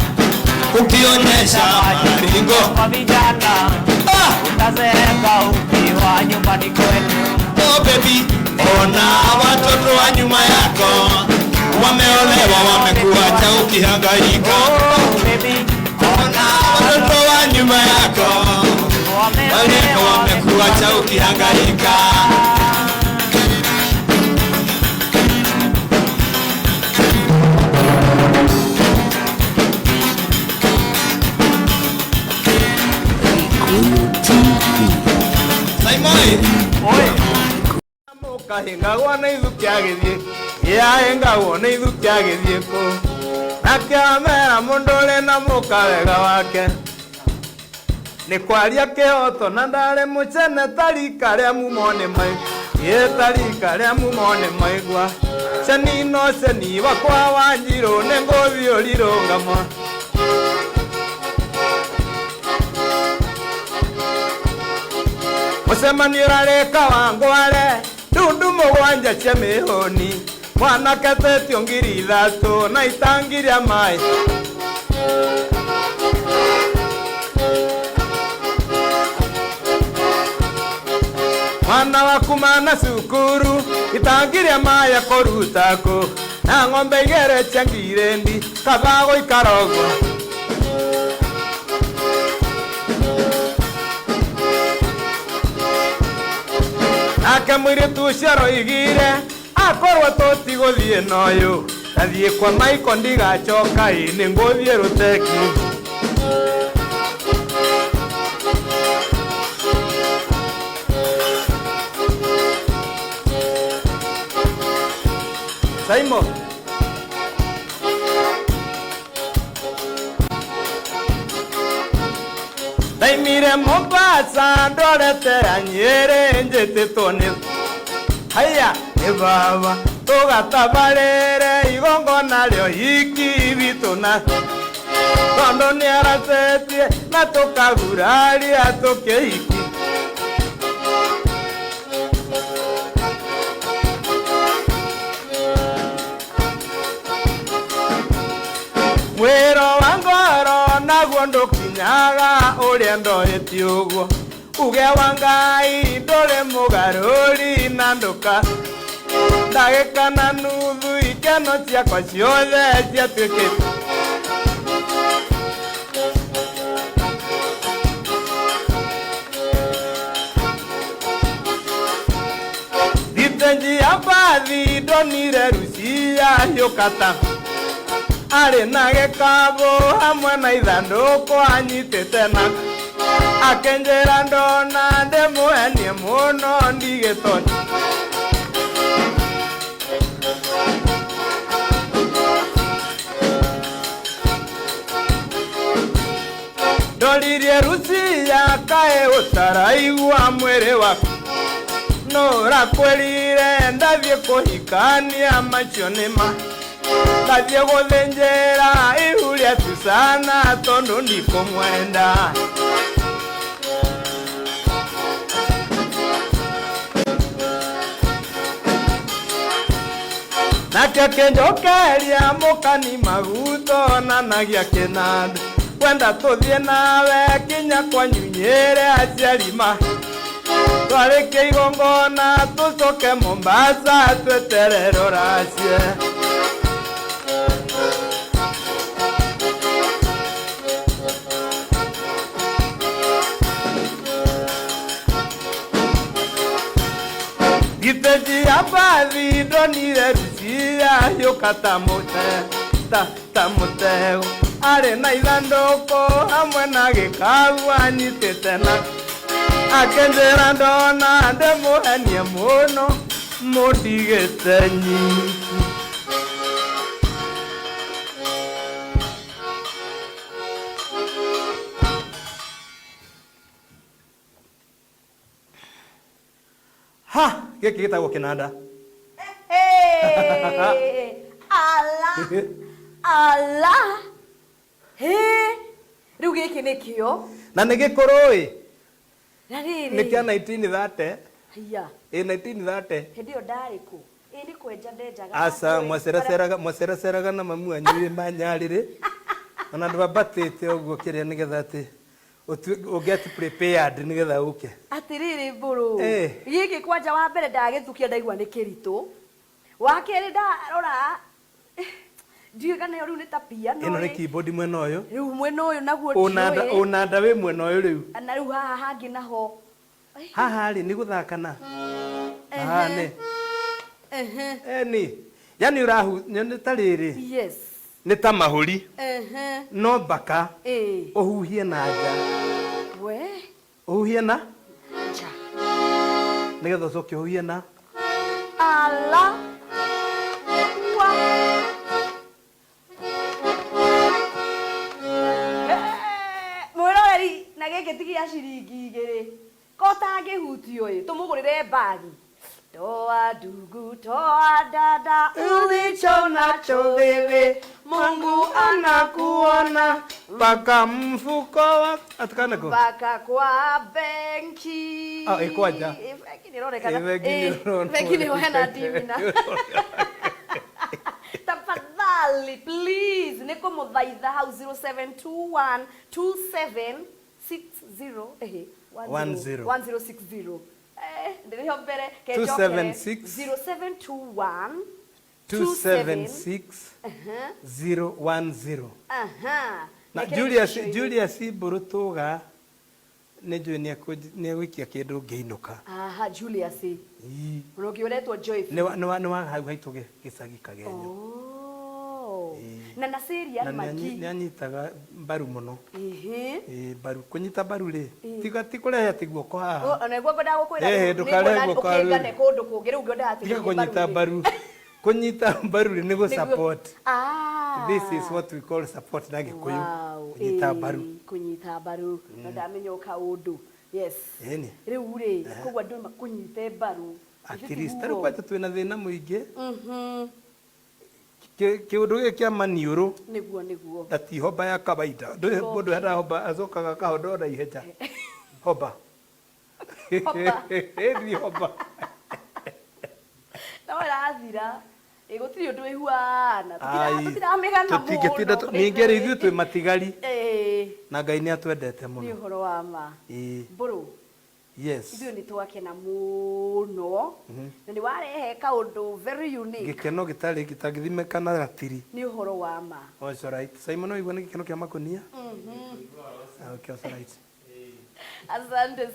ukionyesha maringo kwa vijana, utazeeka ukiwa nyumbani kwetu. Oh baby, ona watoto wa nyuma yako wameolewa, wamekuacha ukihangaika. Oh baby, ona watoto wa nyuma yako wameolewa, wamekuacha ukihangaika. kahinga gwana ithukia githie ya enga wona ithukia githie ko nakamera mundole na mukawega wake ni kwaria kioto na ndare muchene tarika ria mumone mai ye tarika ria mumone maigwa chani no chani wakwa wanjiro nengothi orirongama mucemanio rareka wangware ndundu mugwanja cia mihoni mwana ketetio ngiri ithatu na itangiria mai mwana wakumana cukuru itangiria mai akorutako na ng'ombe igere cia ngirendi kabago ikarogwo ake mwiri tuciaro igire akorwo tutigothie noyo nathie kwa maiko ndigacoka ini nguthie ruteki Saimo Daimire Mombasa ndorete anyere njete tone Haya e baba tugatabarere igongona ryo hiki bituna Tondo ni aratetie na tukaguraria tukehiki Mwero wangoro naguo ndukinyaga uria ndoeti uguo uge wangai ndore mugaruri na nduka ndagika na nuthu ikeno ciakwa ciothe ciatuikite thitenji ya mbathi ndonire Rusia yukata ari na gikabo hamwe na ithanduku anyitite na akenjera ndona ndimuhenie muno ndigitoni ndoririe Rusia kae utaraigua mwiri waku no rakwirire ndathie kuhikania macio nima ndathie guthinjira ihuria tu sana tondu ndikumwenda nake kenjokeria mukani maguto na nagia kinandu kwenda tuthie nawe kinya kwa nyunyere aciarima twarike igongona tucoke Mombasa tweterere ruracie giteji ya mbathi ndonire Rusia yukata mutego ari na ithanduku hamwe na gikabu anyitite na akenjera ndona ndimuhenie muno mundigite nyiki ha giki gitagwo kinanda ala riu giki nikio na nigikurui na riri nikia 1930 haya 1930 hendio ndariku ini kwenja ndenjaga asa mwaceraceraga na mamu anyu manyarire ona ndwabatite uguo kiria nigetha ati get prepared nigetha uke atiriri Mburu giki kwanja wa mbere ndagithukia ndaigua ni kiritu wa keri ndarora ndiye kana riu ni ta piano ino ni keyboard mwena uyu riu mwena uyu naguo unanda we mwena uyu riu na riu haha hangi naho haha ri ni guthakana haha ni ni yani urahu ni tariri yes ni ta mahuri no baka uhuhie na nja we uhuhie na nja nigetha ucoke uhuhie na ala wa mwiroreri na geke tigia ciringi igiri kota ngihutio ĩ tumugurire bagi toa ndugu toa dada ulichona chowewe Mungu anakuona Paka mfuko wa atakanako. mpaka kwa benki. Ikwaja. Benki nironekana. Benki ni wana timina. Tafadhali please niko mudhaitha hau 0721 2760 1060 ndio mbere ke 0721 276 010. Na Julius Burutuga nejo ne wikia kindu ngeinuka. Julius. Urogiuretwo Joy. Ne wa haituge gicagi kagenyo. Na naseria maki. Ni anyitaga mbaru muno. Baru kunyita baru ri. Tiga tikurehe tiguo ko haha. Na guo ndagukwira. Ndukare guo kwa. Ukigane kundu kungiru ngio ndahatiga. Kunyita baru. Kunyita baru ri nigo support. This is what we call support na Gikuyu. Kunyita baru. Kunyita baru. No ndamenyo ka undu. Yes. Riu ri kugwa ndu kunyite baru. At least taru kwa twina thina muingi. Kiundu giki kia maniuru niguo ati hoba ya kawaida mundu hada hoba azokaga kahondo na iheja hoba hoba na wala athira gutiri undu ihuana tutira megana muno tutingitinda ningere ithu twi matigari na Ngai ni atwendete muno ni horo wa ma Mburu. Yes. Ithu ni twakena muno na ni warehe kaundu very unique gikeno gitari gitagithimeka na ratiri ni uhoro wa ma. All right. Simon no igone gikeno kia makonia okay, all right. Asante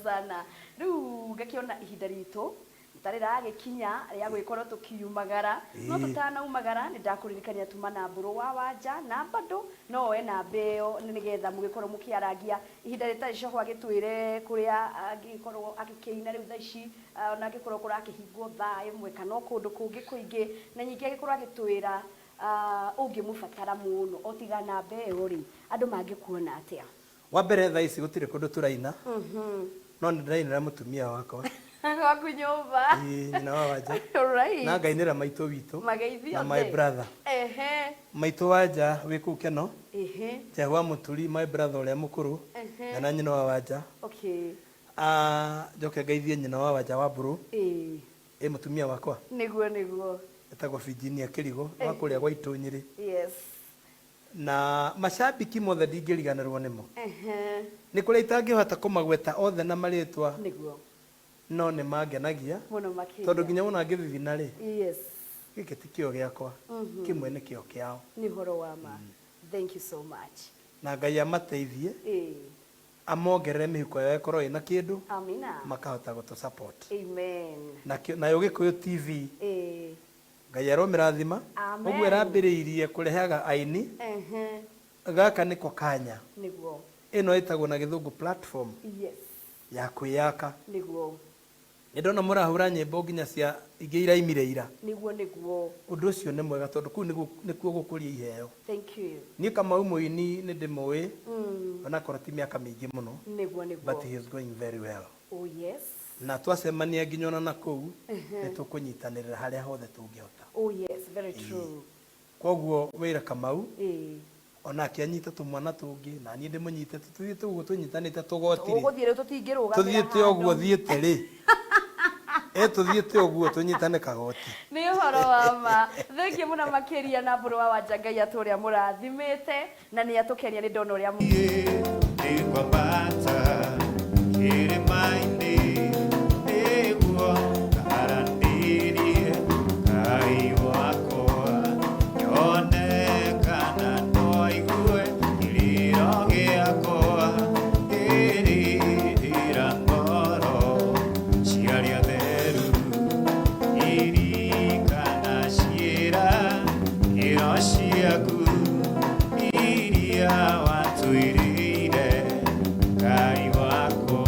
sana riu gakiona ihinda ritu tarira gikinya ria gwikorwo tukiyumagara no tutanaumagara ni ndakuririkania tuma na Mburu wa Wanja na bado no we na mbeo nigetha mugikorwo mukiaragia ihinda ritari coho agitwire kuria agikorwo akikiina riu thaici ona agikorwo kura akihingwo thaa imwe kana kundu kungi kuingi na nyingi agikorwo agitwira ungimubatara muno otigana mbeo ri andu mangikuona atia wa mbere thaa ici gutire kundu turaina no ndirainira mutumia wakwa Waku nyumba. Nyina wa Wanja. Right. Na ngainira maito witu. Mageithio. Na my brother. Maito Wanja wiku keno. Jehwa muturi my brother uria mukuru. Na nyina wa Wanja. Okay. Joke ngaithie nyina wa Wanja wa Mburu. Mutumia wakwa. Niguo. Etagwo Virginia Kirigo wa kuria gwa Itunyiri. Yes. Na mashabiki mothe ndingiriganirwo nimo. Ni kuria itangihota kumagweta othe na maritwa. Niguo. No ne magenagia muno makia tondu nginya wona ngithithina ri yes giki tikio giakwa kimwe ni kio kiao ni horo wa ma thank you so much na Ngai amateithie amongerere mihuko yao ikorwo ina kindu amina makahota gutu support amen na yo Gikuyu TV Ngai aromirathima uguo irambiriirie kurehaga aini gaka niko kanya niguo ino itagwo na githungu platform yes ya kwiyaka niguo ndona murahura nyimbo nginya cia ingi iraimire ira niguo undu ucio ni mwega tondu ku nikuo gukuria iheo thank you ni Kamau muini ni ndimui ona koroti miaka mingi muno niguo but he is going very well oh yes na twacemania nginya na kuu ni tukunyitanirira haria hothe tungihota oh yes very true koguo wira Kamau ona kianyita tumwana tungi na ni ndimunyite tuthiite uguo tunyitanite tugotiri uguthire tutingiruga tuthiite uguo thiite ri tuthiite uguo tunyitane kagoti ni horo wa ma thank you muna makiria na Mburu wa Wanja Ngai aturia murathimite na ni atukenia ni ndona uria ni kwa bata kire maindi eguo karandiri kai wako yone kana noigue iliro giako iri irangoro ciaria theru iri kana ciira iro ciaku iria watuirire Ngai wako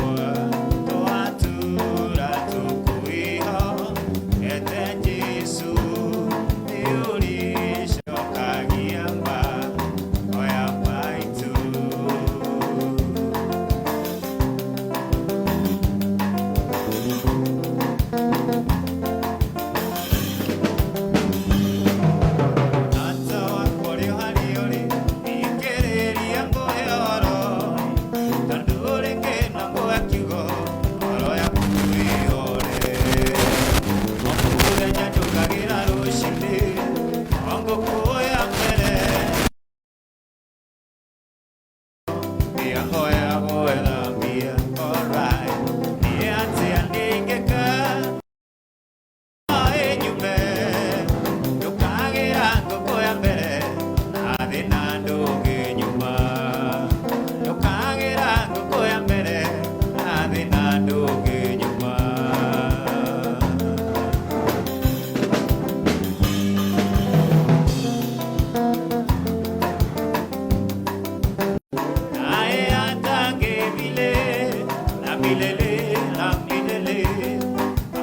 thina ndungi nyuma ukagira nguko ya mbere na thina ndungi nyuma nae atange vile na milele na milele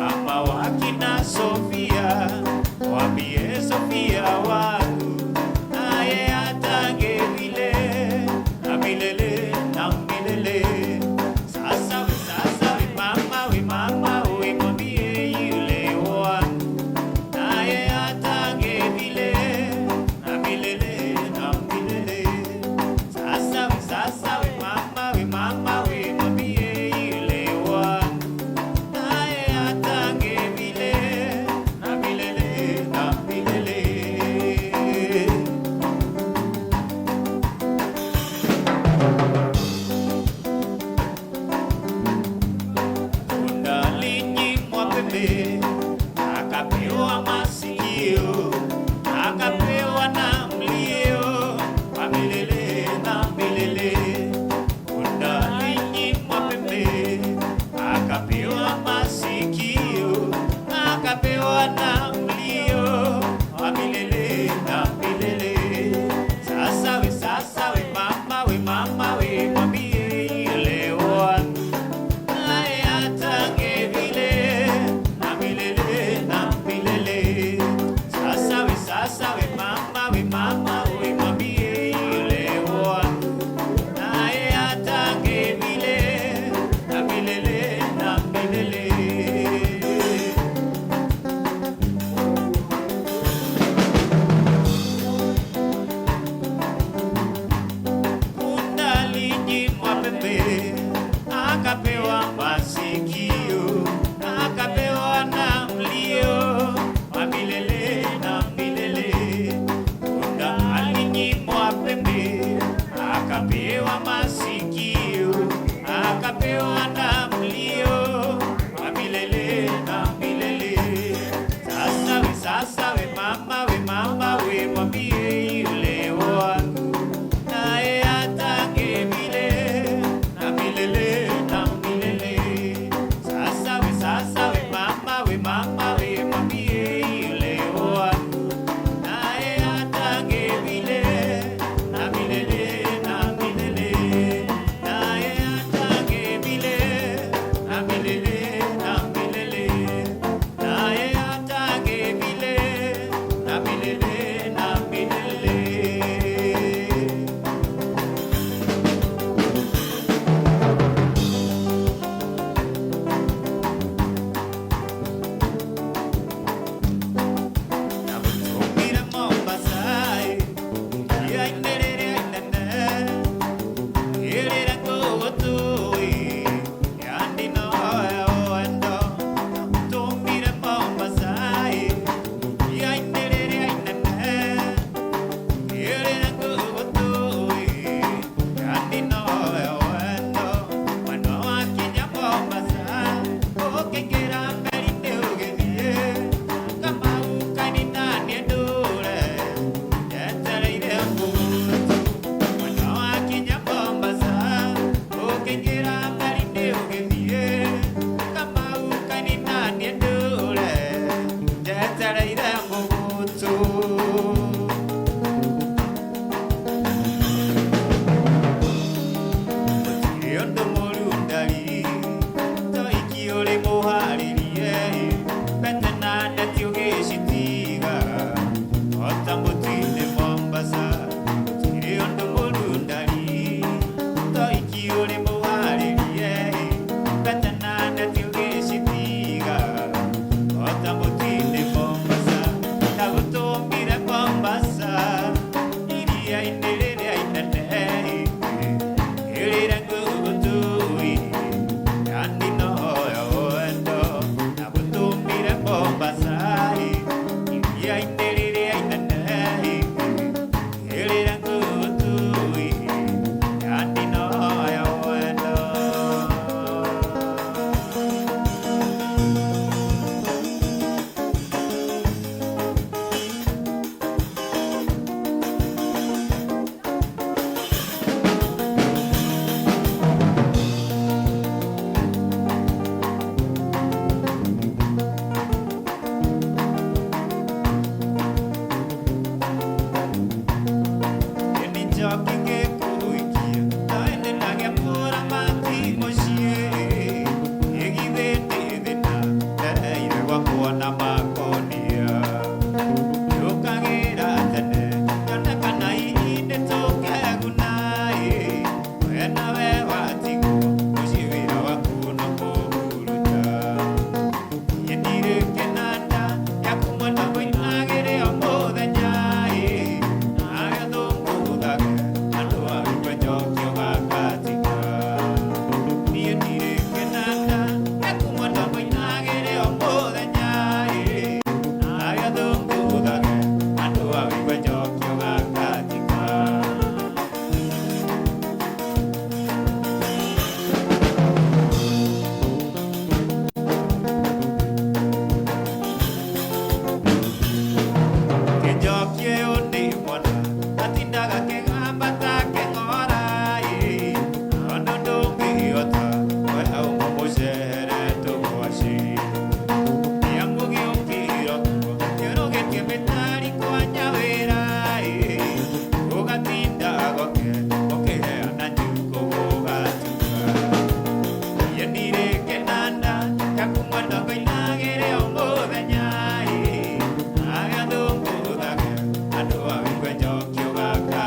ama wakina Sofia wambie Sofia wangu naye atange vile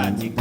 Katika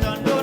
Tondo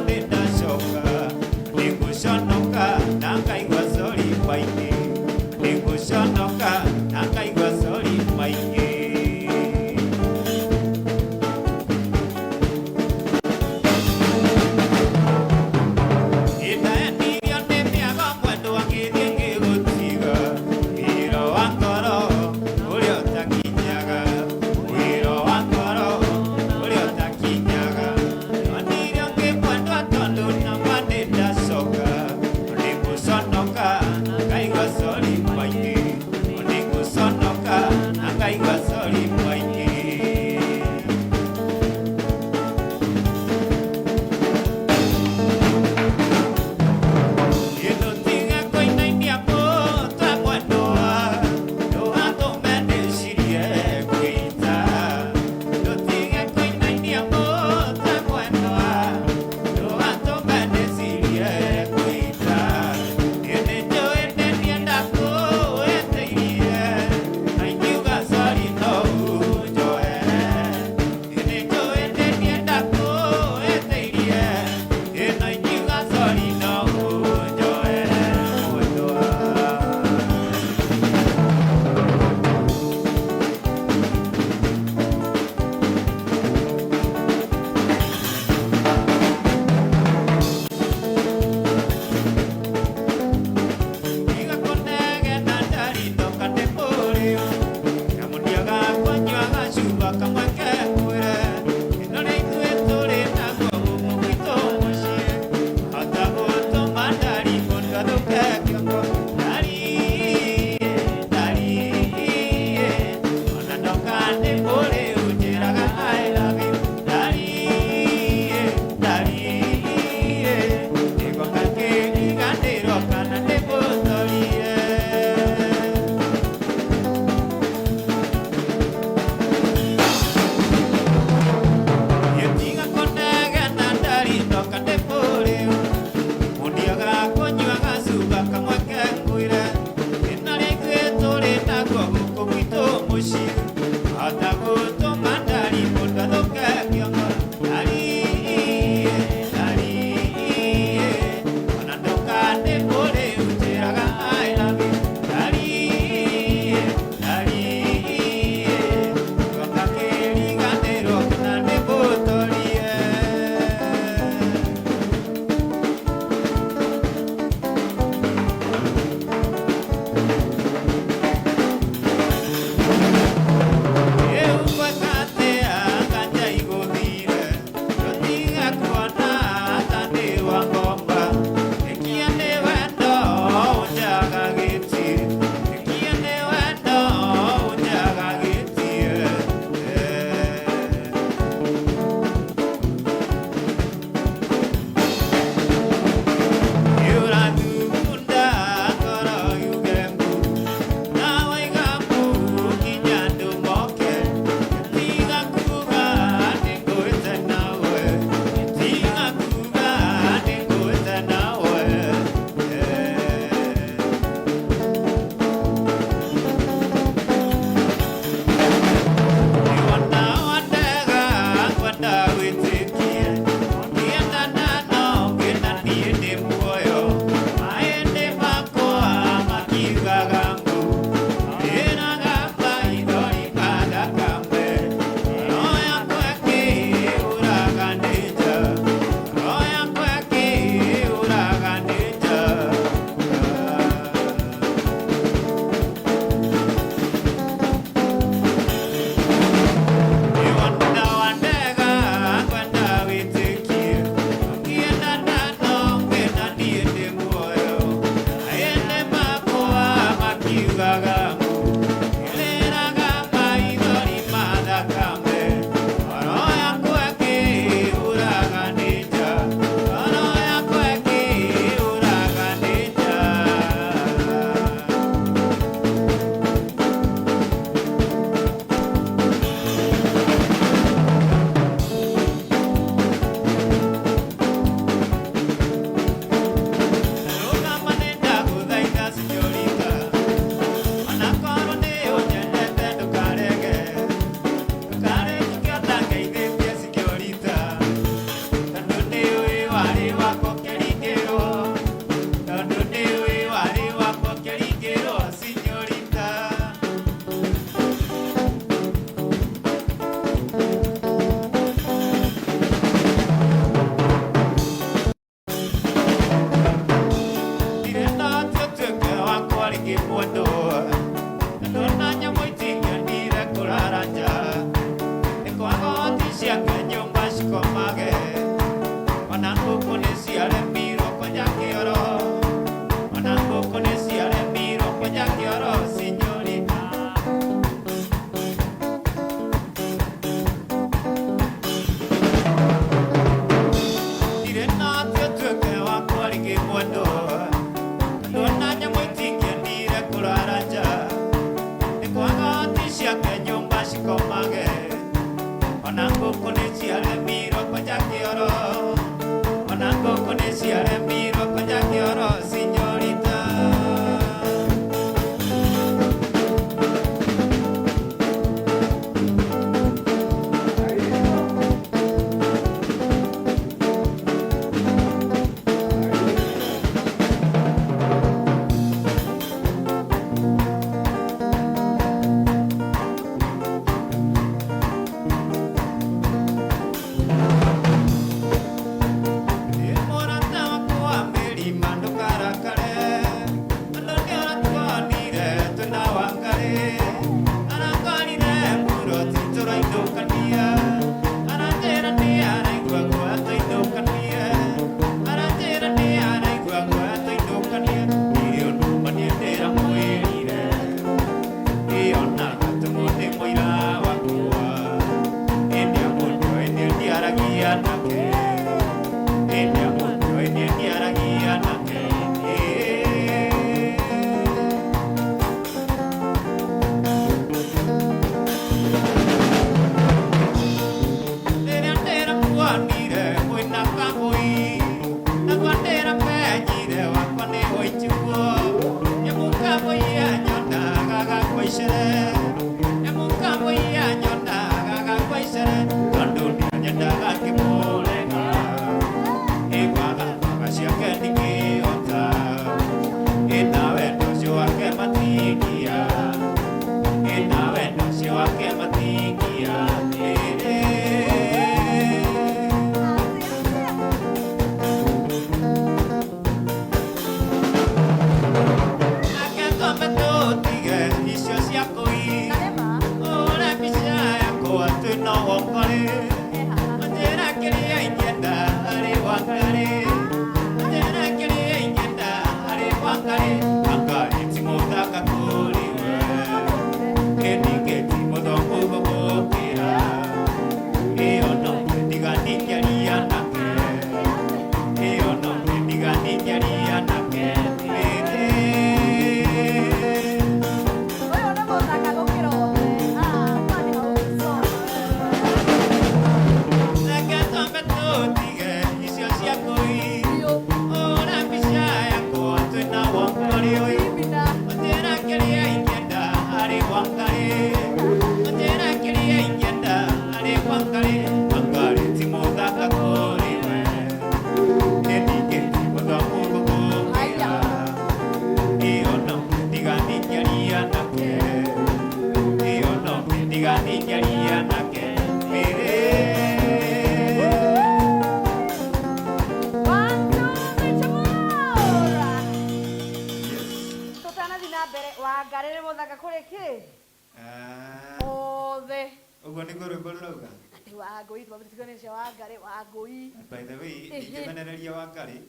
By the way, ikimenereria Wakari,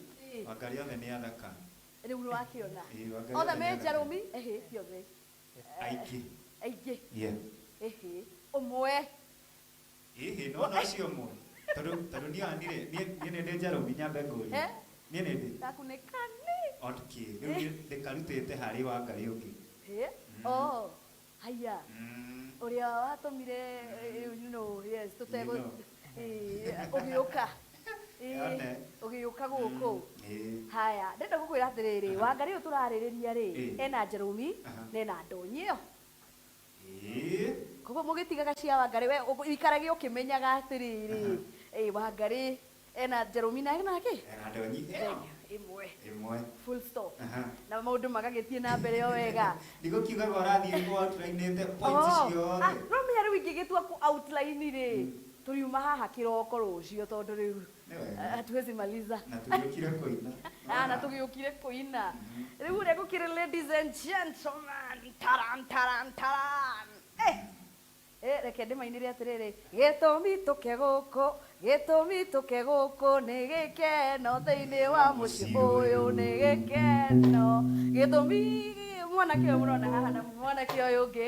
Wakari othe nĩ athaka. Rĩu nĩ wakiona. Othe me Jeremy, ehe, ciothe. Aingĩ. Yeah. Ehe, ũmwe. Ehe, no cio ũmwe. Tondũ niĩ andire, niĩ nĩ ndĩ Jeremy nyambe ngũria. Niĩ nĩ ndĩ. Ndakunĩkani. Okay, rĩu ndĩkarutĩte harĩ Wakari ũngĩ. Oh, haya. Ũrĩa watũmire, yes, tũtegũ ũgĩũka. Ũgĩũka gũkũ. Haya, ndenda gũkwĩra atĩrĩrĩ, Wangari ũyũ tũrarĩrĩria rĩ, ena Jeremy na ena Ndonyio. Koguo mũgĩtigaga cia Wangari we ikarage ũkĩmenyaga atĩrĩrĩ, Wangari ena Jeremy na nake? Ena Ndonyio. Imwe. Full stop. Na maũndũ magagĩthiĩ na mbere o wega. Ndigũkiuga ũrathiĩ ku outline-ĩte points ciothe. No menya rĩu ingĩgĩtua ku outline rĩ, tũriuma haha kĩroko rũciũ tondũ rĩu hatuwezi maliza. Na tũgĩũkire kũina. Na tũgĩũkire kũina. Rĩu ũrĩa gũkĩrĩ ladies and gentlemen, taran. Reke ndĩmainĩre atĩrĩrĩ, gĩtũmi tũke gũkũ nĩ gĩkeno thĩinĩ wa mũciĩ ũyũ nĩ gĩkeno. Gĩtũmi mwanake ũyũ mũrona haha na mwanake ũyũ ũngĩ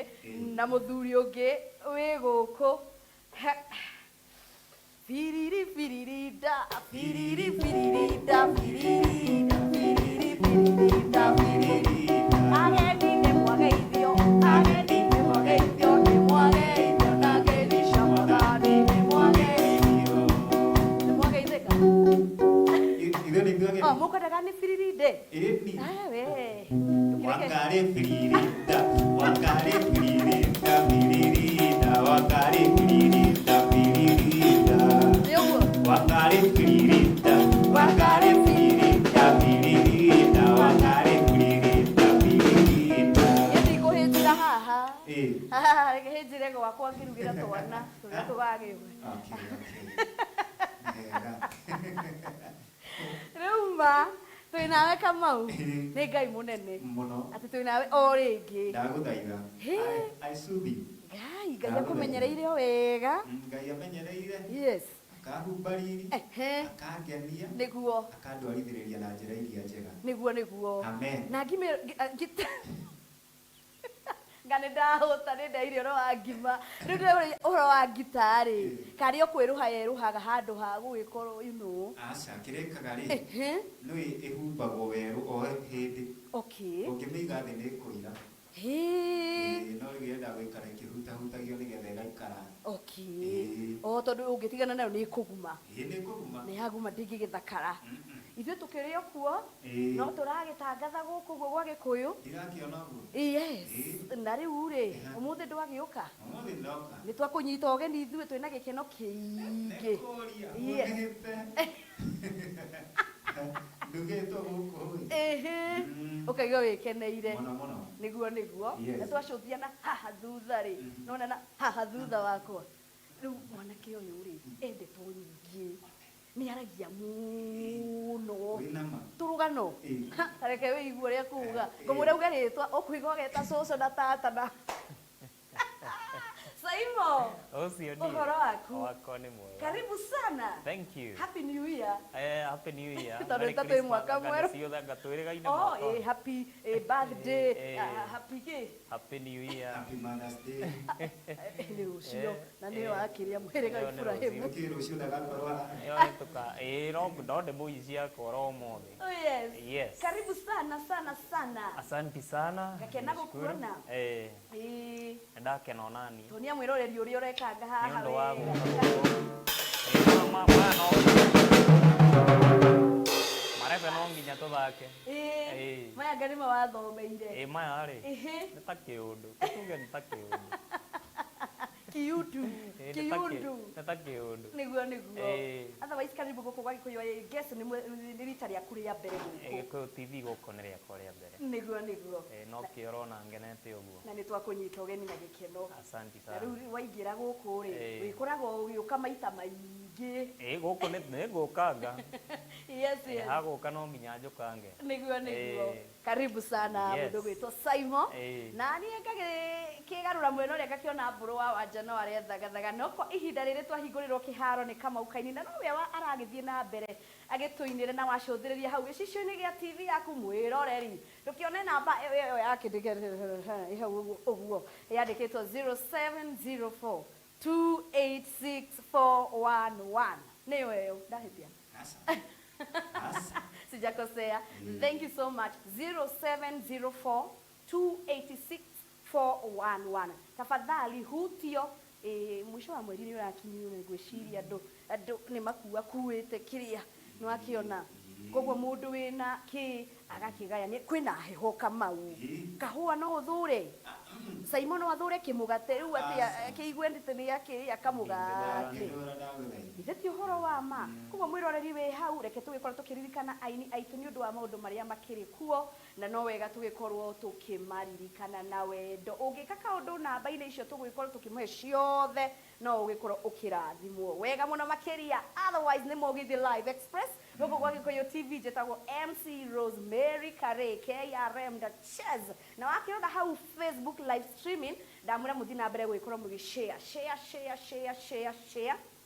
na mũthuri ũngĩ wĩ gũkũ. Firirida. Ageni nĩ mwageithio na ageni shamagani nĩ mwageithio. Nĩ mwageithĩka? Tugagä. Muka daga ni firirinde. Ni. We. Wakare firirida. Wakare firirida. Firirida. Wakare firirida. Firirida. Wakare firirida. Wakare firirida. Firirida. Wakare firirida. Firirida. Yeti ko hejira haha. Eh. Hejire gwakwa ngirugira twana. Turia tugagirwe. Rumba. Twinawe Kamau. Nĩ Ngai mũnene. Mũno. Atĩ twinawe o rĩngĩ. Ndagũthaitha. Aicubi. Ngai akũmenyereire o wega. Ngai amenyereire. Yes. Akahumbariri. Akangenia. Nĩguo. Akandwarithĩrĩria na njĩra iria njega. Nĩguo. Amen. Na ngane ndahũta nĩ ndaire ũhoro wa ngima. Rĩu ndĩrauria ũhoro wa ngita-rĩ, karĩ ũkwĩrũha yerũhaga handũ ha gũgĩkorwo aca kĩrĩkaga rĩ nĩ ĩhumbagwo werũ o hĩndĩ. Ũngĩmĩiga thĩ nĩ ĩkũira. No rĩgĩenda gũikara ĩkĩhutahutagio nĩgetha ĩgaikara. Tondũ ũngĩtigana nayo nĩ ĩkũguma. Nĩ ĩkũguma. Nĩ yaguma ndĩngĩgĩthakara. Ithuĩ tũkĩrĩ o kuo no tũragĩtangatha gũkũ guo gwa Gikuyu. Irakĩona guo. Yes. Na rĩu-rĩ ũmũthĩ ndwagĩũka. Ũmũthĩ ndoka. Nĩ twakũnyita ũgeni ithuĩ twĩna gĩkeno kĩingĩ. Ndugĩtwo gũkũ. Ũkaigua wĩkeneire. Mũno. Nĩguo. Na twacũthiana haha thutha-rĩ. Nona haha thutha wakwa. Rĩu mwanake ũyũ-rĩ endetwo nyingĩ. Nĩ aragia mũno. Tũrũgano. Reke wĩigue ũrĩa kuuga. Ngũmwĩra uge rĩtwa ũkũigua ũgeta cũcũ na tata na Saimo. Ũcio ni. Ũhoro waku. Wakwa nĩ mwega. Karibu sana. Thank you. Happy New Year. Happy New Year. Tondũ tatũ mwaka mwerũ. Happy birthday. Happy New Year. Happy Mother's Day. Nĩ ũcio na nĩ wakĩria mwĩrĩga Ibrahimu. Rũciũ ndagakorwo. No ndĩmũicia koro mothe. Yes. Karibu sana. Asante sana. Gakena gũkuona. Ndakena onani. Tonia mwĩroreri ũrĩa ũrekanga haha wega. Marebe no nginya tũthake. Maya Ngai nĩmawathomeire. Maya-rĩ nĩ ta kĩũndũ. Tuge nĩ ta kĩũndũ. Kĩundu. Nĩ ta kĩũndũ. Nĩguo. Otherwise karibu gũkũ gwa Gikuyu. Guess nĩ rita rĩaku rĩa mbere gũkũ. Gikuyu TV gũkũ nĩ rĩakwa rĩa mbere. Nĩguo. No kĩo ũrona ngenete ũguo. Na nĩ twakũnyita ũgeni na gĩkeno. Asante sana. Rĩu waingĩra gũkũ-rĩ wĩkoragwo ũgĩũka maita maingĩ. Gũkũ nĩ ngũkanga. Yes. Hagũka no nginya njũkange. Nĩguo. Karibu sana mũndũ gwĩtwo Saimo. Na niĩ ngakĩgarũra mwena ũrĩa ngakĩona Mburu wa Wanja no arethagaga no kwa ihinda rĩrĩ twahingũrĩrwo kĩharo nĩ Kamau Kaini na nowe aragĩthiĩ na mbere agĩtũinĩre na wacũthĩrĩria hau gĩcicio-inĩ gĩa TV yaku mwĩroreri ndũkĩone namba ĩyo yake hau ũguo yandĩkĩtwo 0704 286 nĩyo ĩyo ndahĩtia sijakosea. Thank you so much. 0704 286 411. Tafadhali hutio mwisho wa mweri nĩ ũrakinyio nĩ gwĩciria andũ nĩ makuĩte kĩrĩa nĩ wakiona koguo mũndũ wĩna kĩ agakĩgayania kwĩna heho Kamau kahũa no ũthure Saimo no athure kĩmũgate rĩu atĩ kĩigwe ndĩte nĩ akĩrĩa kamũgate itheti ũhoro wa ma koguo mwĩroreri wĩ hau reke tũgĩkorwo tũkĩririkana aini aitũ nĩ ũndũ wa maũndũ marĩa makĩrĩ kuo na no wega tũgĩkorwo tũkĩmaririkana na wendo ũngĩka kaũndũ namba-inĩ icio tũgĩkorwo tũkĩmũhe ciothe no ũgĩkorwo ũkĩrathimwo wega mũno makĩria otherwise nĩ Mugithi Live Express gũkũ gwa Gikuyu TV njĩtagwo MC Rosemary Karey KRM Duchess na wakĩona hau Facebook live streaming ndamwĩra mũthiĩ na mbere gwĩkorwo mũgĩ share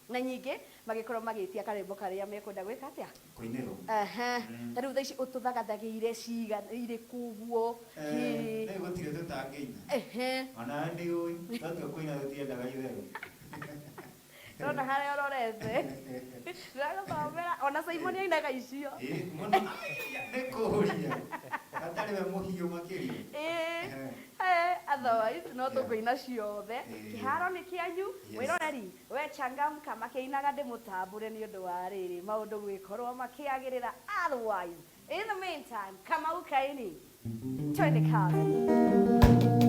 na nyingĩ magĩkorwo magĩtia karĩmbo karĩa mekwenda gwĩka atĩa kũinĩrwo rĩu thaa ici ũtũthagathagĩire ciga irĩ kuguo nĩ gũtirĩ tũtangĩina ona ndĩ ũĩ twatua kũina tũtiendaga itherũ rona harĩa ũrorete ndĩragũthomera ona Saimo nĩ ainaga icio nĩ kũũria Atari we muhiyo makiri. Otherwise no tukoina ciothe kiharo ni kianyu wiroreri we changamka makiinaga ndimutambure ni undu wa riri maundu gwikorwo makiagirira. Otherwise in the meantime Kamau Kaini twende kazi.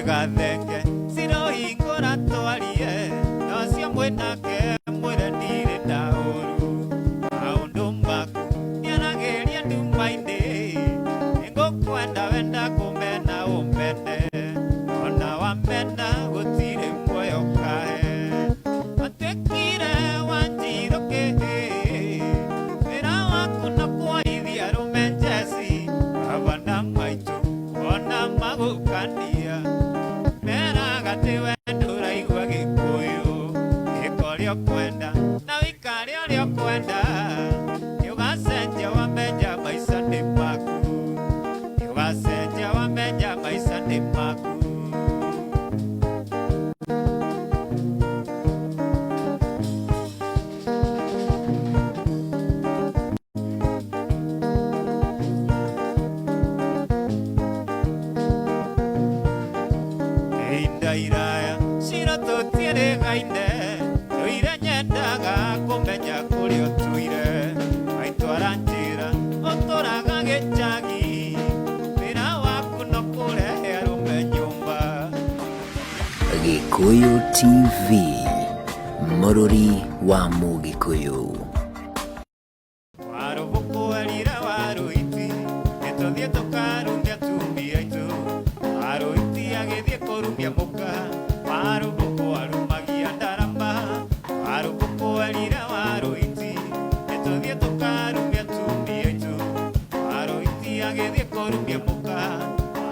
gathenge siro ingora twarie no cio mwenake mwire ndire ndauru aundu maku niarageria ndumaini ngukwenda wenda kumena umbene ona wamena gutire muoyo kae atekire wanjiroke wira waku no kuaithia rumenjeci abana maitu ona magukania meraga ti wendo uraigua Gikuyu gikorio kwenda na wikari urio kwenda ugacenjia wamenja maica ni maku ugacenjia wamenja maica ni maku iraya cira tutiere gaine tuire nyendaga kumenya kuria tuire aitwara njira otoraga gĩchagi wĩra waku no kũrehe arũme nyũmba. Gikuyu TV, mũrũri wa Mũgikuyu. Warũbũkũerire warũiti nĩtũthiĩ tũkarũmbia atumia aitũ warũiti agĩthiĩ kũrumbia mũka warũbũkũ arũmagia ndarama warũbũkũerire warũiti nĩtũthiĩ tũkarũmbia atumia aitũ warũiti agĩthiĩ kũrumbia mũka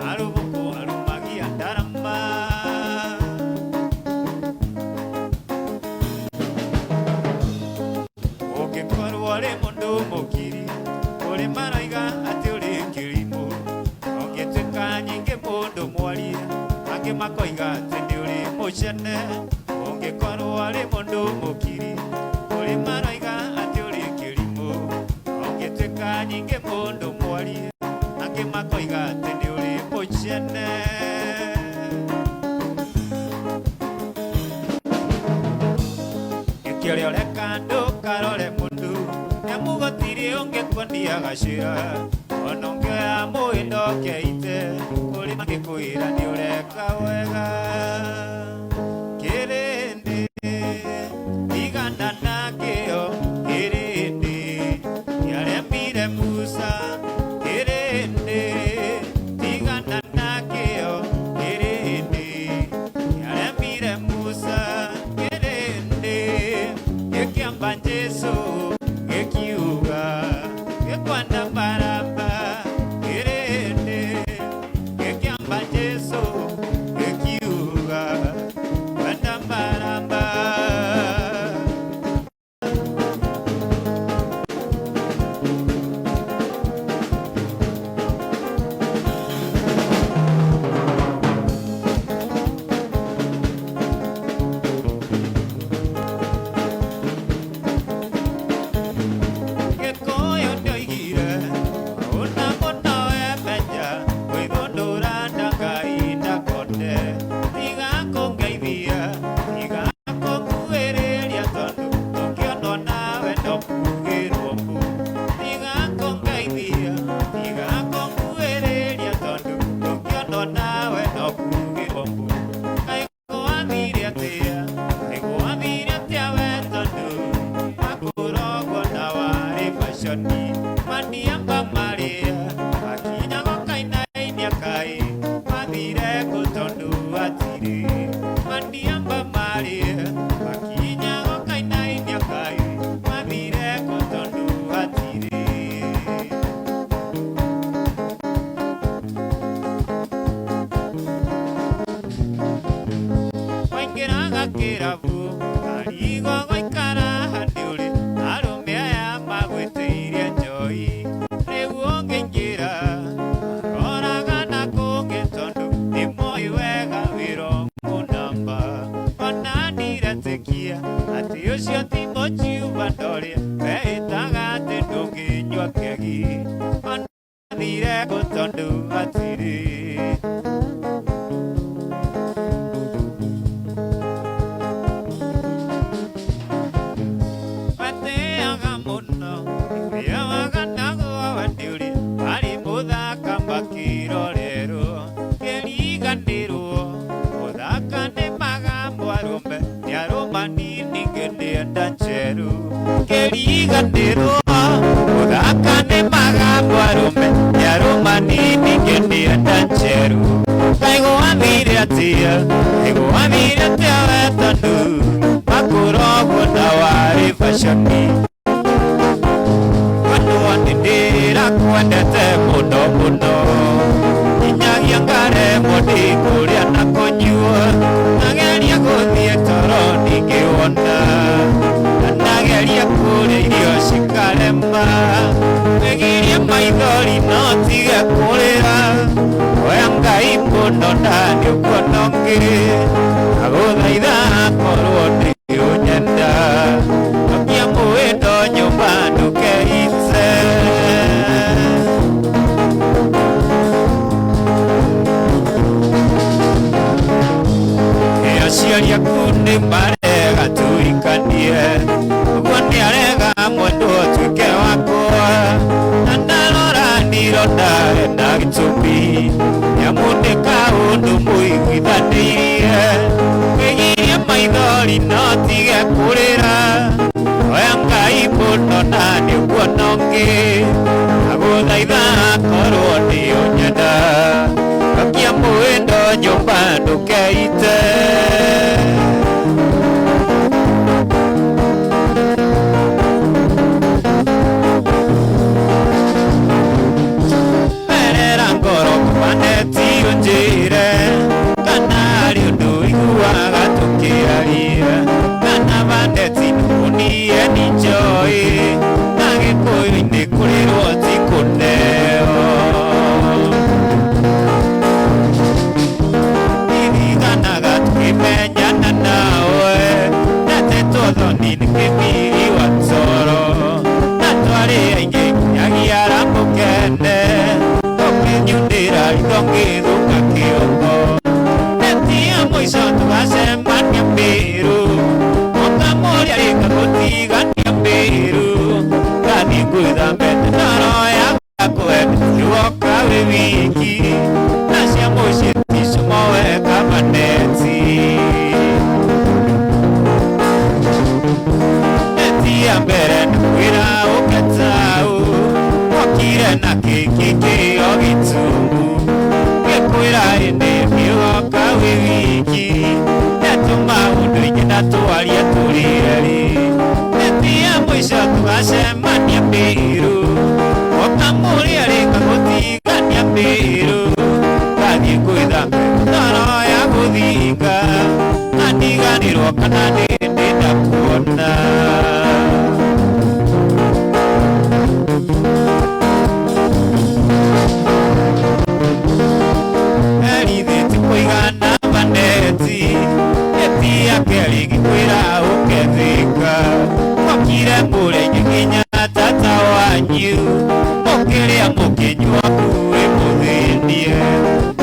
warũbũkũ arũmagia ndarama. Ũngĩkorwo ũrĩ mũndũ mũkiri ũrĩ maroiga atĩ ũrĩ kĩrimũ ũngĩtuĩka nyingĩ mũndũ mwarie angĩ makoiga atĩ nĩ ũrĩ mũcene. Ũngĩkorwo ũrĩ mũndũ mũkiri ũrĩ maroiga atĩ ũrĩ kĩrimũ ũngĩtuĩka nyingĩ mũndũ mwarie angĩ makoiga atĩ nĩ ũrĩ mũcene. Kĩrĩa ũreka ndũkarore mũndũ nĩamũgotire ũngĩkwendia gacĩra ona ũngĩoya mũĩ ndokeite kũrĩ magĩkwĩra nĩ ũreka wega. Kĩrĩndĩ igana na kĩo kĩrĩndĩ nĩaremire Musa. Kĩrĩndĩ igana na kĩo kĩrĩndĩ nĩaremire Musa. Gĩkĩamba Jesũ gĩkiuga gĩkwenda baraba. Kĩrĩndĩ gĩkĩamba Jesũ gĩkiuga kwenda baraba. Kĩriganĩrwo tiganirwo uthakane magambo arume nyaruma nini ngĩndienda njeru kaigũ wathire atia wetandu makuroguo na warĩ fashoni wanduo nĩndĩrakwendete mũno mũno inyagia ngaremwo ndĩkũrĩa na kũnyua nageria gũthiĩ toro ndingĩwona nageria kũrĩa irio cikarema megirie maithori no tige kũrĩra oya Ngai mũno ndani ũkonongi agũthaitha akorwo ndĩũnyenda akia mũwĩndo nyũmba ndũkeite aciari aku nĩ marega tũikanie ũguo nĩ arega mwendwo tuĩke wakwa na ndarora ndironda na gĩtũmi nyamũndĩka ũndũ mũiguithanĩirie wĩgirie maithori no tige kũrĩra oya Ngai mũno na nĩ ũkuona ũngĩ agũthaitha akorwo ndĩũnyenda akia mũwĩndo nyũmba ndũkeite merera ngoro kũbaneti ũnjĩre kana arĩ ũndũ iguaga tũkĩaria kana bandeti nũnie ni njoĩ na Gĩkũyũ-inĩ kũrĩrwo ti kũneo iriganaga tukĩmenyana nawe natetwo thoni nĩ kĩmiri wa toro na twarĩ aingĩ nginyagia ramũkene ũkĩnyundĩra ritho ngĩthũka kĩongo netia mũico tũgacemania Mburu mũkamũria rĩka gũtigania Mburu ngathiĩ ngwĩthambete ndoro yakwe nĩwoka wĩ wiki na cia mũciĩ ticumo weka maneti netia mbere nĩkwĩra ũketaũ wokire na kĩngĩ kĩo gĩtungu gĩkwĩra ĩndĩ gĩgoka wĩ wiki netũma ũndũ-inĩ na twarie tũrĩ erĩ netia mũico tũgacemania Mburu ũkamũria rĩka gũtigania Mburu ngathiĩ ngwĩthambe ndoro ya gũthinga na ndiganĩrwo kana ndĩndĩ ndakuona erithĩti kũigana maneti etia keri gĩkwĩra ũkethĩka mokire mũrenge nginya tata wanyu mũkĩrĩa mũkĩnyua kuĩ mũthĩnie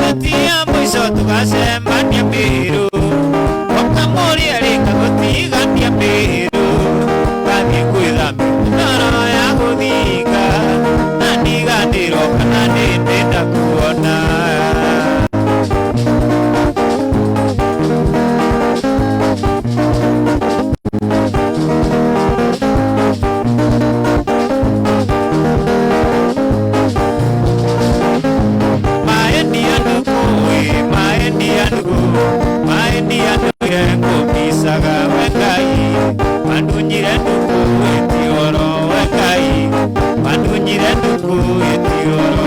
netia mũico tũgacemania Mburu ũkamũria rĩka gũtigania Mburu ngathiĩ ngwĩthambia ndoro ya gũthinga na ndiganĩrwo kana ndĩndĩ ndakuona ngũbicaga we Ngai mandunyire nduku ĩtioro we Ngai mandunyire nduku ĩtioro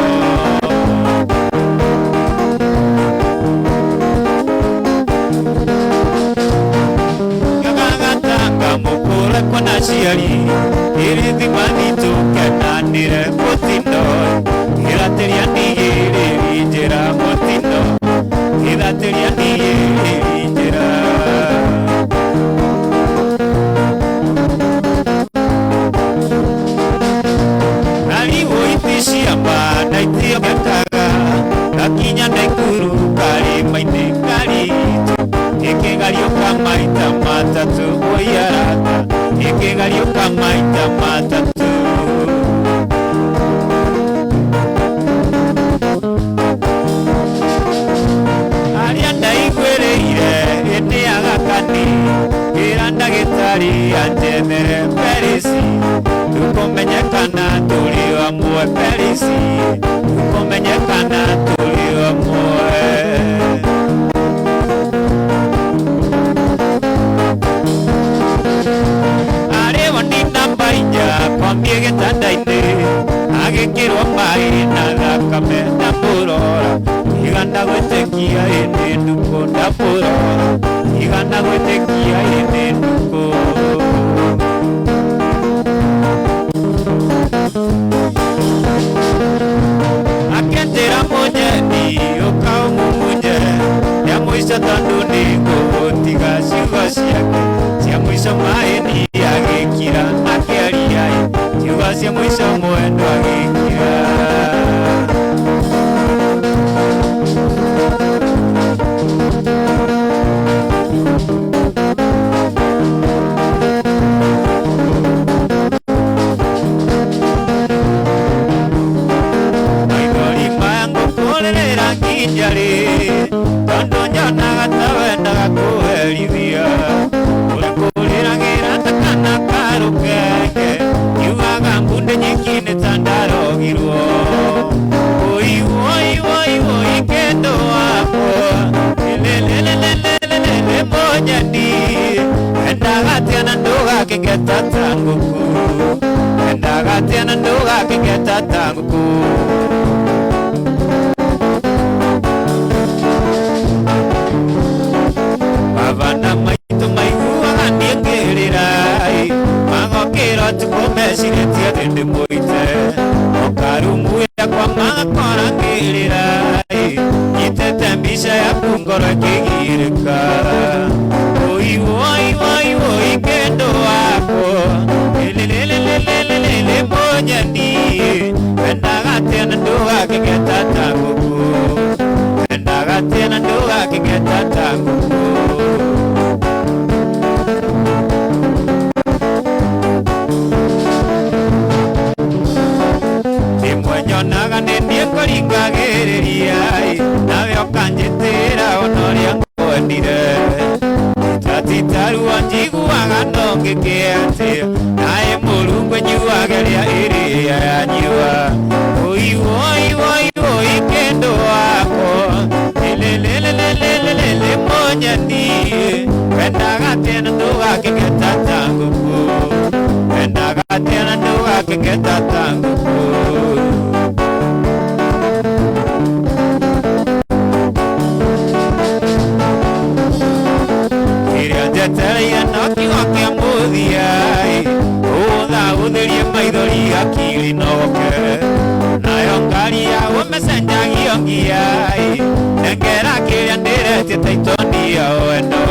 gagagatanga mũkũre kwana ciari ĩrĩthima nitũkenanĩre mũtindo ĩratĩria nigĩrĩri njĩra mũtindo ĩratĩria nigĩrĩri njĩra ciamba naitio gataga gakinya naikuru karĩma-inĩ karitũ ĩkĩgario kamaita matatũ ũiarata ĩkĩgario kamaita matatũ arĩa ndaiguĩrĩire hĩndĩ ya gakani ĩra ndagĩtarĩ anjethere perisi kumenyekana turi amwe perisi kumenyekana turi amwe are wandinda baija kwambie gĩtanda-inĩ agĩkĩrwo maĩ na thakame ndamũrora igana gwĩtĩkia ĩnĩ ndukũ ndamũrora igana gwĩtĩkia ĩnĩ ndukũ akendera mũnyeni ũkaũmumunye ya mũico tondũ nĩ ngũgũtiga ciugo ciake cia mũico maĩni agĩkira akĩaria ciugo cia mũico mwendo agĩkira tondũ nyonaga ta wendaga kũherithia ũrĩkũrĩragĩra ta kana karũkenge kiugaga mbunde nyiki-inĩ ta ndarogirwo woi kendo wakwa lelelelelelele mũnyeni endaga tena ndũgakĩngeta ta ngũkũ endaga tena ndũgakĩngeta ta ngũkũ Avana maito maiguaga ndiengĩrĩra magokĩra tukomeciretia thĩndĩ mũite okarumu yakwa magakora ngĩrĩra nyitĩte mbica yaku ngoro ĩkĩgirĩka woi kendo wakwa lelelelelelele mũnyeni endaga tena ndũgakĩngeta ta ngũkũ endaga tena ndũgakĩngeta ta ngũkũ nyonaga nĩniĩ ngũringagĩrĩria nawe ũkanjĩtĩra onorĩa ngwendire tatitaruo njiguaga no ngĩkĩatĩa naĩ Mũrungu nyuaga rĩa ĩrĩa yanyua woi kendo wakwa lelelelelelele mũnyeni endaga tena ndũgakĩngeta ta ngũkũ endaga tena ndũgakĩngeta ta ngũkũ Tetereire no kiugo kĩa mũthia ũthagũthĩrie maithori akiri noke nayo ngari ya gũmecenjagio ngia nengera kĩrĩa ndĩretie ta itondia wendo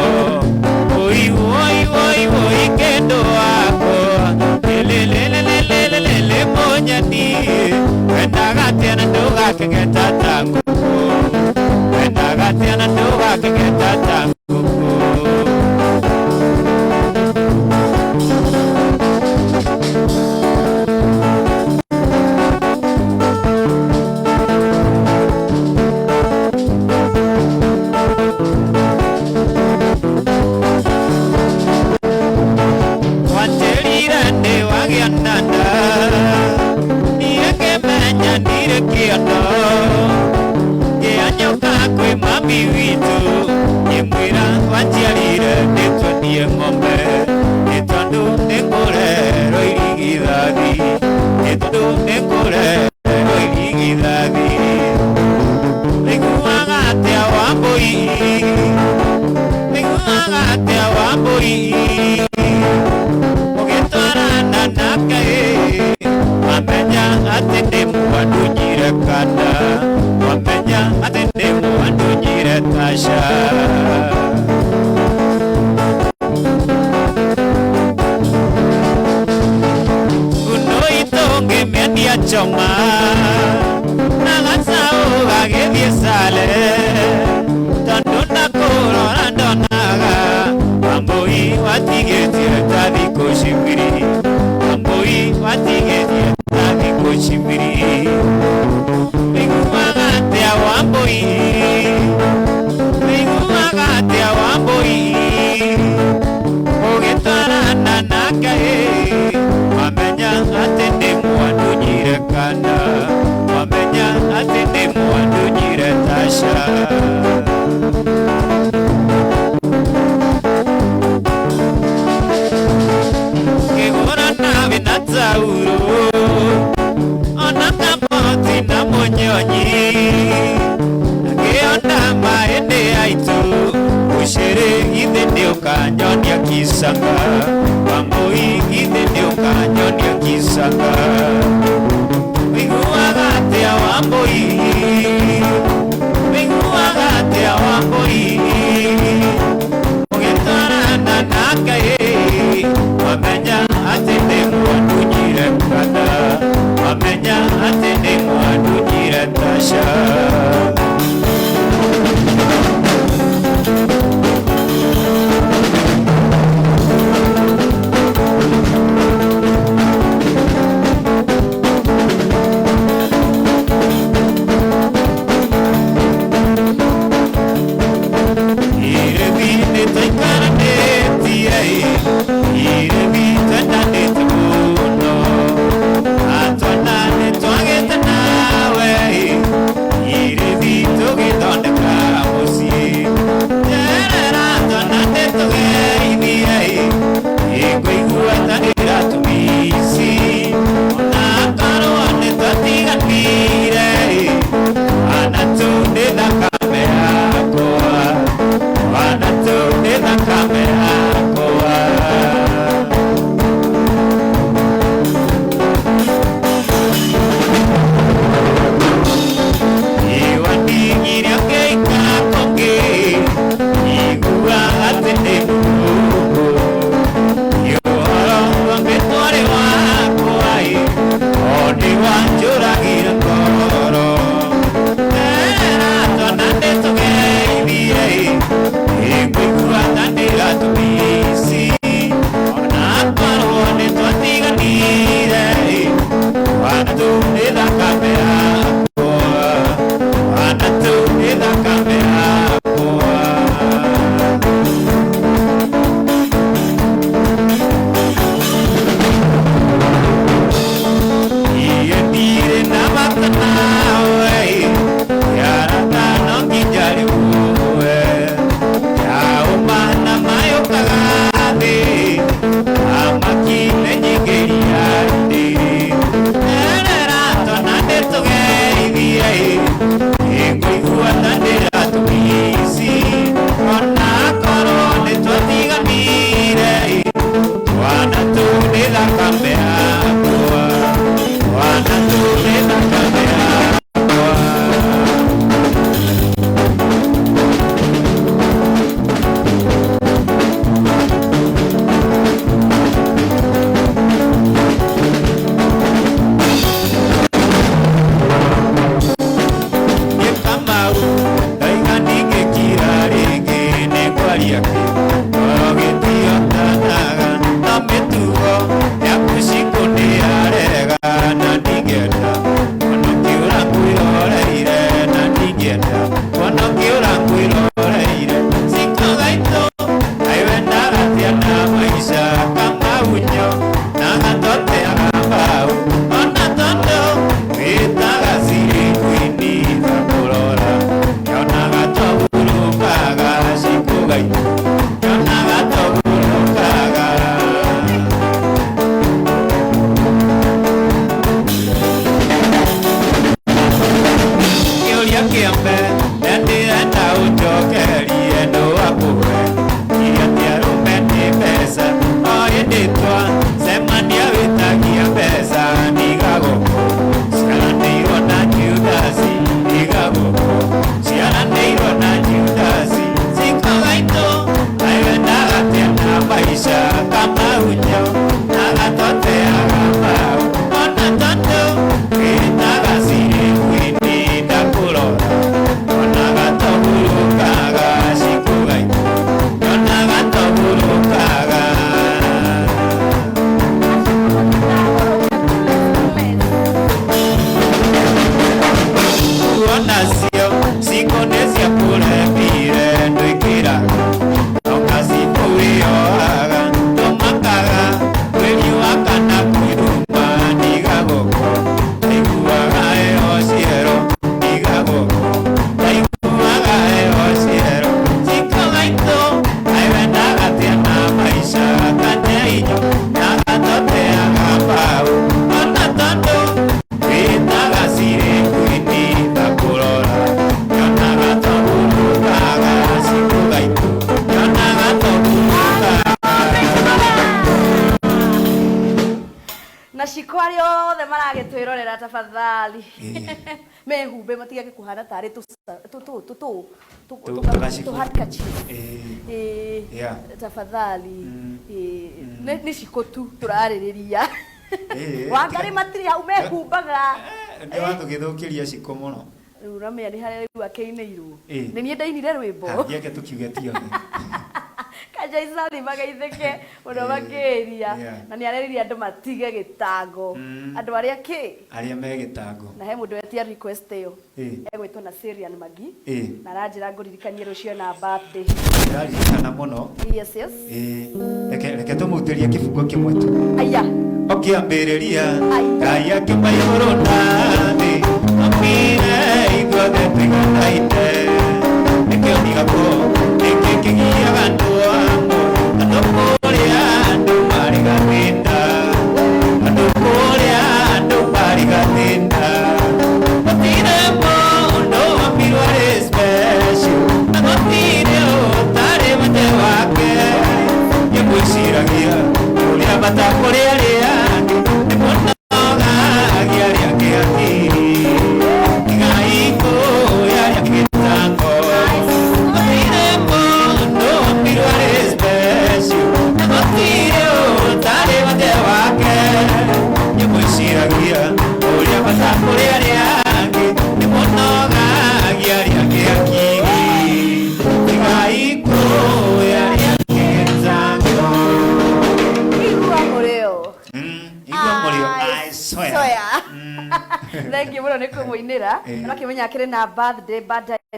woi kendo wakwa lelelelelelele mũnyeni endaga tena ndũgakĩngeta ta ngũkũ endaga tena ndũgakĩngeta ta ngũkũ mami witu nyimwira wanjiarire nĩtwendie ng'ombe nĩ tondũ nĩngũrerwo irigithathi nĩ tondũ nĩngũrerwo irigithathi wĩiguaga atĩa Wambũi wĩiguaga atĩa Wambũi ũgĩtwarana nake wamenya atĩ nĩ mwandunyire kanda wamenya atĩ nĩ mwandunyire tasha nguno itonge mĩendia choma na gacaũ gagĩthiĩ sale tondũ nakũrora ndonaga Wambũi watigĩtie ta thikũ cibiri Wambũi watigĩtie ta thikũ cibiri wĩiguaga atĩa Wambũi wĩiguaga atĩa Wambũi ũgĩtwarana nake wamenya atĩ ndio kanyonia kisanga Wambui githe ndio kanyonia kisanga Wiguaga atia Wambui Wiguaga atia Wambui Mũgĩtwarana na Ngai wamenya atĩ nĩ mwandunyire kana wamenya atĩ nĩ mwandunyire Tasha othe maragitwirorera tafadhali mehumbe matigage kuhana tari tu handkerchief tafadhali ni cikotu turaririria Wangari matiri hau mehumbaga ndio watu githukiria ciko muno uramenya ni haria riu akeinirwo ni nie ndainire rwimbo yake tukiuge tio kaja isali magaitheke muno makiria na ni areriria andu matige gitango andu aria me gitango na he mundu etia request iyo egwitwo na Syrian Magi na aranjira nguririkanie rucio na birthday ndaririkana muno yes reke tumutirie kifungo kimwe tu aya okiambiriria ngai akimaiguru nathi amire igothe tiganaite nikionigapo nikikigia andu amwe andu kuria andu marigathinda andu kuria andu marigathinda gutire mundu wambirwo arĩ special na gutire ũtarĩ mate wake nĩmwĩciragia ũrĩa matakũrĩ arĩa angĩ nĩmunogagia arĩa angĩ akiri igai kũya arĩa gĩtango gutire mũndũ wambirwo arĩ special na gutire ũtarĩ mate wake nĩmwĩciragia ũrĩa matakũrĩ arĩa angĩ nĩmunogagia arĩa angĩ akiri igai kũya arĩa angĩ gĩtango I swear. Thank you muno nikumuinira na kimenya kire na birthday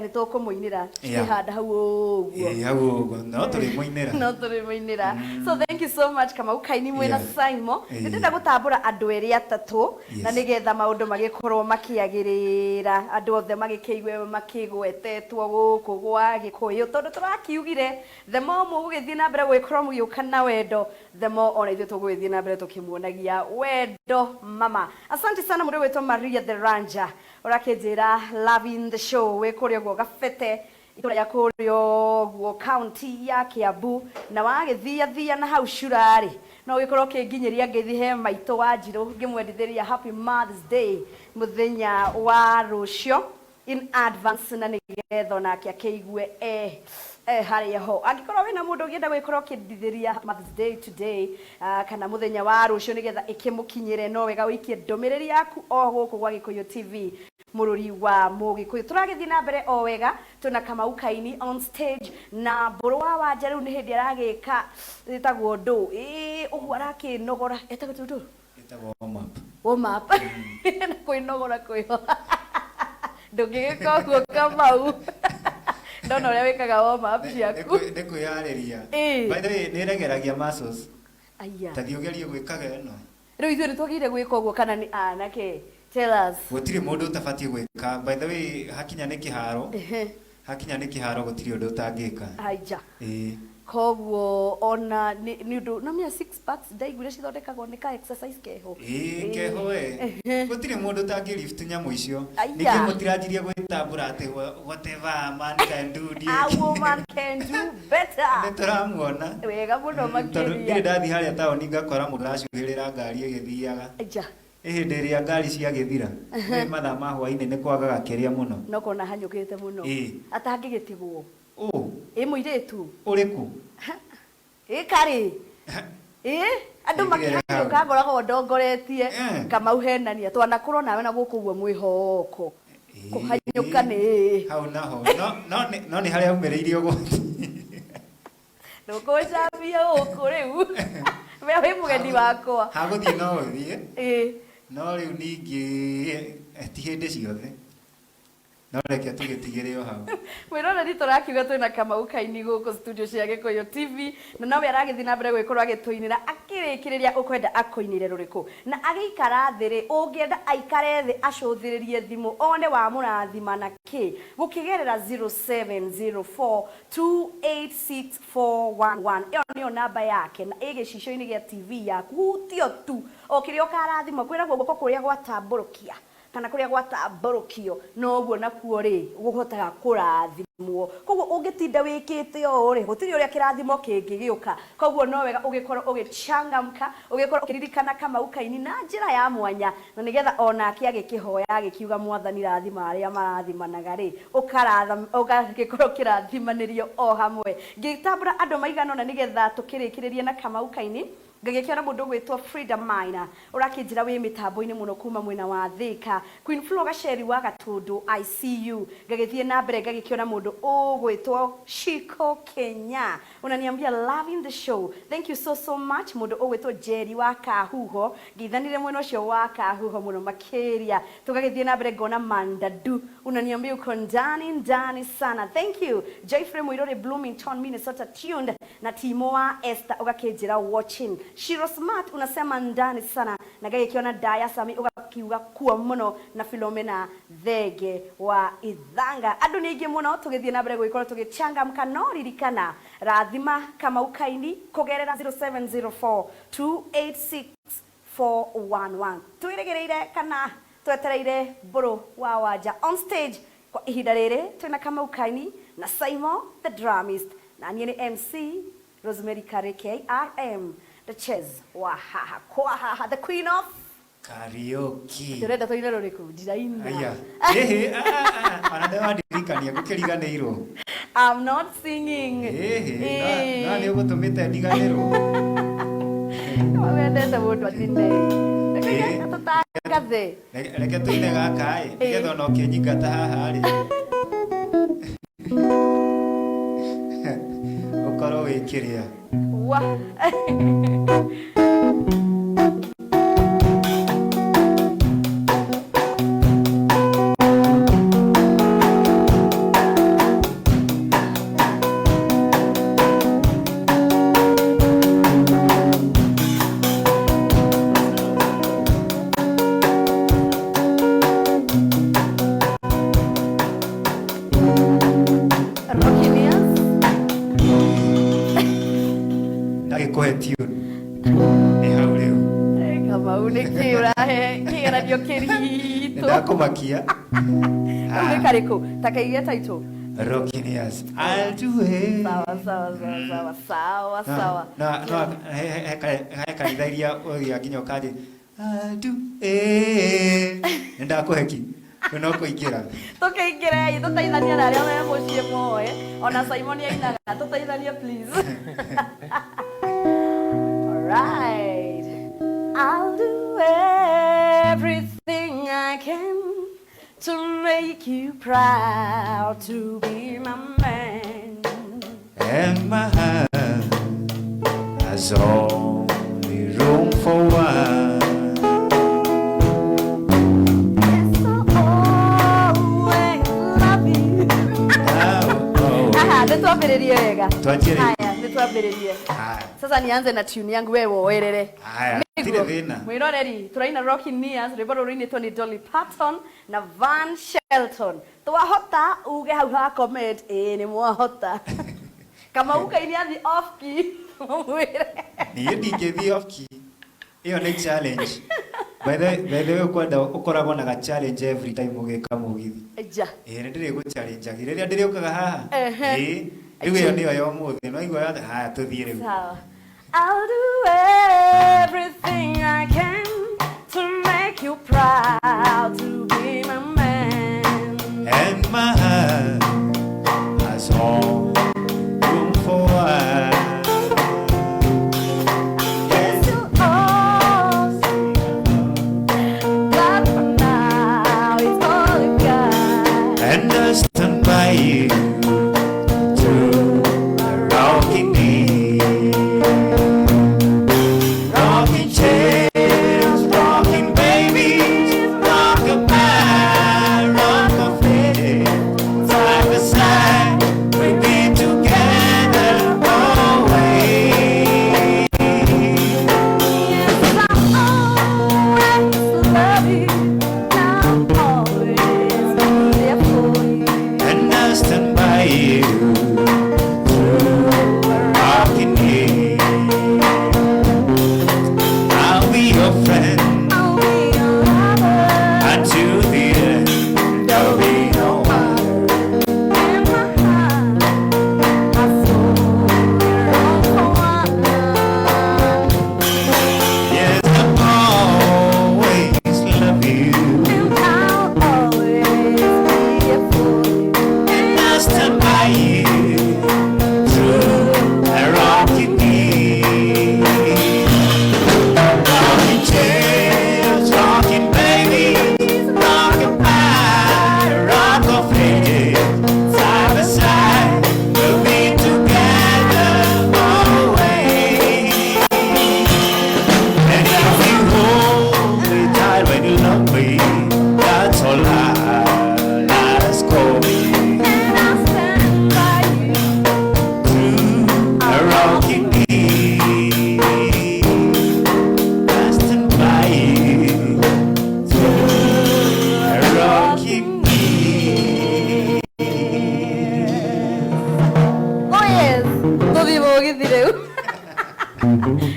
ni tukumuinira handa hau uguo no turi muinira so thank you so much Kamau Kaini mwena Saimo ndenda gutambura andu eri atatu na nigetha maundu magikorwo makiagirira andu othe magikeigwe makigwetetwo guku gwa Gikuyu tondu turakiugire the more mugithie na mbere gwikorwo mugiuka na wendo the more ona ithu tugwithie na mbere tukimuonagia wendo mama asante sana mundu wetwa Maria the Ranja urakejera loving the show we kurio go gafete itura ya kurio go county ya Kiambu na wagithia na hau shurari no wikorwo kinginyiria ngithihe maito wa Njiro ngimwendithiria happy Mother's Day muthenya wa rucio in advance na nigetho nake akeigue haria ho angikorwo wina mundu ngienda gwikorwo kindithiria Mother's Day today kana muthenya wa rucio nigetha ikimukinyire no wega wikie ndomiriri yaku o guku gwa Gikuyu TV mururi wa Mugikuyu turagithii na mbere o wega tuna Kamau Kaini on stage na Mburu wa Wanja riu ni hindi aragika itagwo ndu ugu arakinogora etagwo warm up na kuinogora kuyo ndugigika guo Kamau ndona uria wikaga warm up ciaku ndikuyariria by the way niregeragia muscles aya tathiugerie gwikaga eno riu ithuĩ nĩtwagĩrĩire gwĩka ũguo kana nĩ anake tell us gũtirĩ mũndũ ũtabatiĩ gwĩka by the way hakinya nĩ kĩharo gũtirĩ ũndũ ũtangĩka aija koguo ona nĩ ũndũ na mĩa 6 packs ndaiguire cithondekagwo nĩ ka exercise keho keho gũtirĩ mũndũ ũtangĩlift nyamũ icio ningĩ mũtiranjirie gwĩtambũra atĩ whatever man can do a woman can do better nĩtũramuona wega mũno makĩria ndirĩ ndathi harĩa taũni ngakora mũndũ aracuhĩrĩra ngari ĩgĩthiaga aija hĩndĩ ĩrĩa ngari ciagĩthira nĩ mathaa ma hwainĩ nĩ kwagaga kĩrĩa mũno no kona hanyũkĩte mũno atangĩgĩtigwo mũirĩtu ũrĩkũ karĩ andu makihanyuka ngoragwo ndongoretie Kamau henania twanakorwo nawe na guku guo mwihoko kuhanyuka ni hau naho no ni haria umĩrĩirie ũgwati ndũkũcambia ũkũ rĩu we wĩ mũgeni wakwa hagũthiĩ no ũthiĩ no rĩu ningĩ ti hĩndĩ ciothe no reke tũgĩtigĩre o hau mwĩroreri tũrakiuga twĩna Kamau Kaini gũkũ studio cia Gikuyu TV na nawe aragĩthiĩ na mbere gwĩkorwo agĩtũinĩra akĩrĩkĩrĩria ũkwenda akũinĩre rũrĩkũ na agĩikara thĩ ũngĩenda aikare thĩ acũthĩrĩrie thimũ one wa mũrathima na kĩ gũkĩgerera 0704286411 ĩyo nĩyo namba yake na ĩgĩcicio-inĩ gĩa TV yaku hutio tu o kĩrĩa ũkarathima kwĩragwo guoko kũrĩa gwatambũrũkia kana kuria gwatamborokio noguo nakuo ri guhotaga kurathimwo koguo ungitinda wikite o ri gutiri uria kirathimo kingigiuka koguo no wega ugikorwo ugichangamka ugikorwo ukiririkana Kamau Kaini na njira ya mwanya na nigetha onake agikihoya agikiuga mwathani rathima aria marathimanaga ri ukaratha ugagikorwo kirathimanĩrio o hamwe ngitambura andu maigana na nigetha tukirikiririe na Kamau Kaini ngagikiona mundu gwitwo Frida Maina urakinjira wi mitambo-ini muno kuma mwena wa Thika Queen Flo Gacheri wa Gatundu ICU ngagithie na mbere ngagikiona mundu ugwitwo Shiko Kenya unaniambia loving the show thank you so much mundu ugwitwo Jerry wa Kahuho ngithanire mwena ucio wa Kahuho muno makiria tugagithie na mbere ngona Mandadu unaniambia uko ndani sana thank you Jeffrey Muirore Bloomington Minnesota tuned na Timo wa Esther ugakinjira watching Shiro Smart unasema ndani sana na gagikiona Daya Sami ugakiuga kuwa muno na Philomena Thege wa Ithanga andu ni ingi muno tugithie na mbere guikorwo tugichangamka no ririkana rathima Kamau Kaini kugerera 0704286411 twiregereire kana twetereire Mburu wa Wanja on stage kwa ihinda riri twina Kamau Kaini na Simon the Drummist na niĩ nĩ MC Rosemary Karey KRM Duchess wa haha kwa haha the queen of karaoke turenda toine ruriku ndiraina aya anada wadirikania gukiriganirwo I'm not singing na ni ugutumite ndiganirwo wendete mundu atinde tutagathe reke tuine gaka nigetha no kinyingata haha ri ukoro wikiria wa kumakia kariku takaigia taito Rockinias I'll do it sawa no kanithairia ugia nginya ukandi I'll do it nenda kuheki no kuingira tukaingire tutaithania na aria me mucie moe ona Simon ainaga tutaithania please all right I'll do everything I can to make you proud to be my man. And my heart has only room for one. Yes, I'll always love you. Nitwambĩrĩrie wega. Haya, nitwambĩrĩrie. Sasa nianze na tune yangu wewe woerere. Haya, tire thina. Mwiroreri, turaina Rockinias, rwĩmbo rũrũinĩtwo nĩ Dolly Parton na Van Shelton. Twahota uge hau ha comment nĩ mwahota. Kamau Kaini athi off key. Niĩ ndingĩthiĩ off key. Iyo nĩ challenge. By the way ukoragwo na ga challenge every time ugika Mugithi. Ja. Nĩ ndĩrĩ gu challenge agi. Rĩrĩa ndĩrĩũkaga haha. Rĩu ĩyo nĩyo ya ũmũthĩ. No igua yothe haya tũthiĩ rĩu. Sawa. I'll do everything I can to make you proud to be my man. And my heart has all room for one. Yes, you all but for now it's all you got. And I stand by you through the rocking day. Rocking chairs, rocking babies, rock a man, rock a fade. Side by side, we'll be together always. Yes, I'll always love you. I'll always be there for you. And I stand by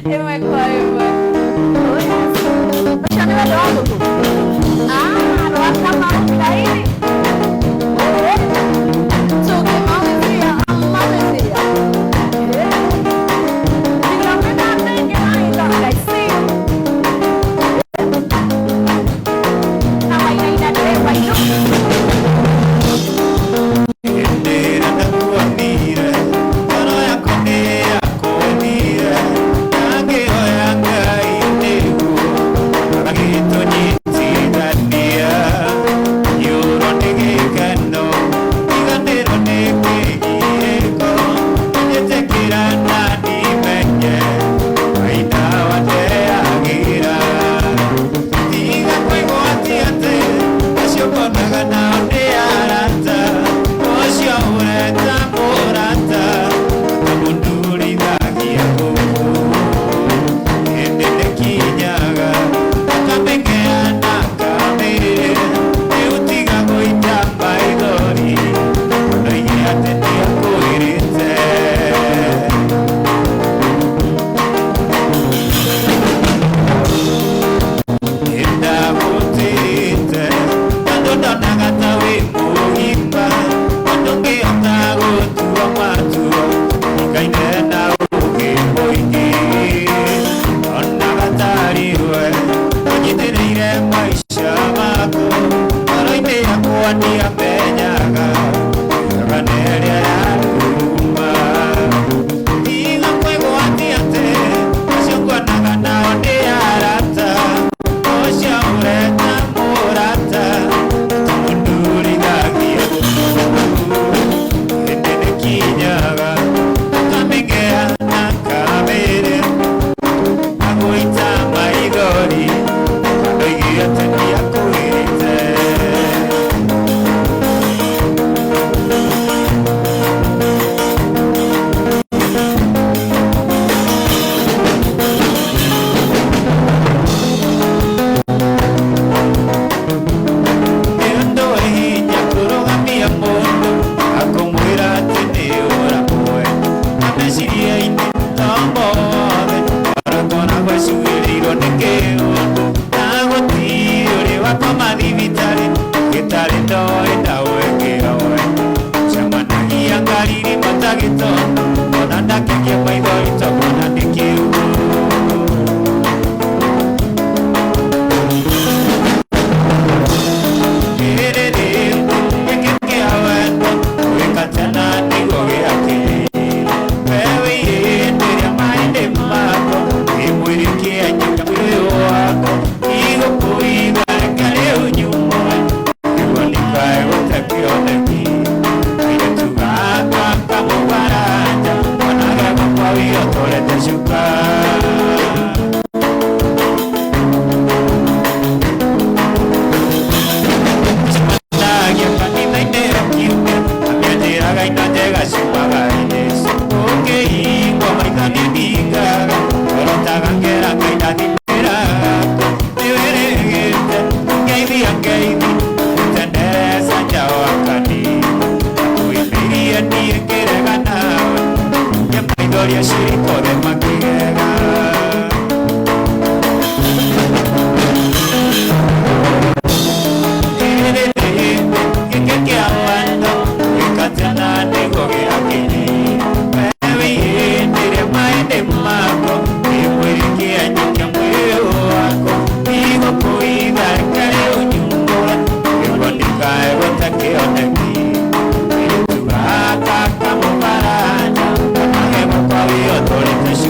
Eme kwa eme. Mashani wa dogo tu. Roa Kamau Kaini. Toke mawezia, mawezia. Nilapenda nenge haida kaisi. Na haina dereva ino. Endera na kuamira, kono ya konea konira, nange oyanga inegu, agito nitidania, yoro nege kano, igandero nege gieko, yetekira nani menye, aina wate agira, diga kwego atiate, asio konaga na onearata. Ureta morata Kamunduri dagia kuku Endele kinyaga Kamengea na kamere Eutiga goita maidori Kono ige atendia kuirite Enda mutite Kando donagata we muhimba Nonge otago tuwa matua Ikaine na uge moiki Onagatari we Ojitereire maisha mako Aroine ya kuwani ya penyaga Yaganeria ya rumba Iga kwego atiate Asiongwa naga na onde arata Osha ureta murata Kamunduri dagia kinyaga kamengea na kamere agoita maigori kandoigia tenia kuirite endo hinya kurogamia mundu akomwira atene oramoe ameciria ine tombothe orakona gwacugĩrĩirwo nĩ kĩũndũ na gũtirĩ ũrĩ wakoma thibitarĩ gĩtarĩ ndoĩ ndawekĩroe cemanagia ngariri matagĩtondo ona ndakengia maithori tokona nĩ kĩũndũ Thank you.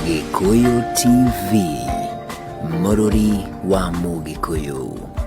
Gikuyu TV, Mburu wa Mugikuyu.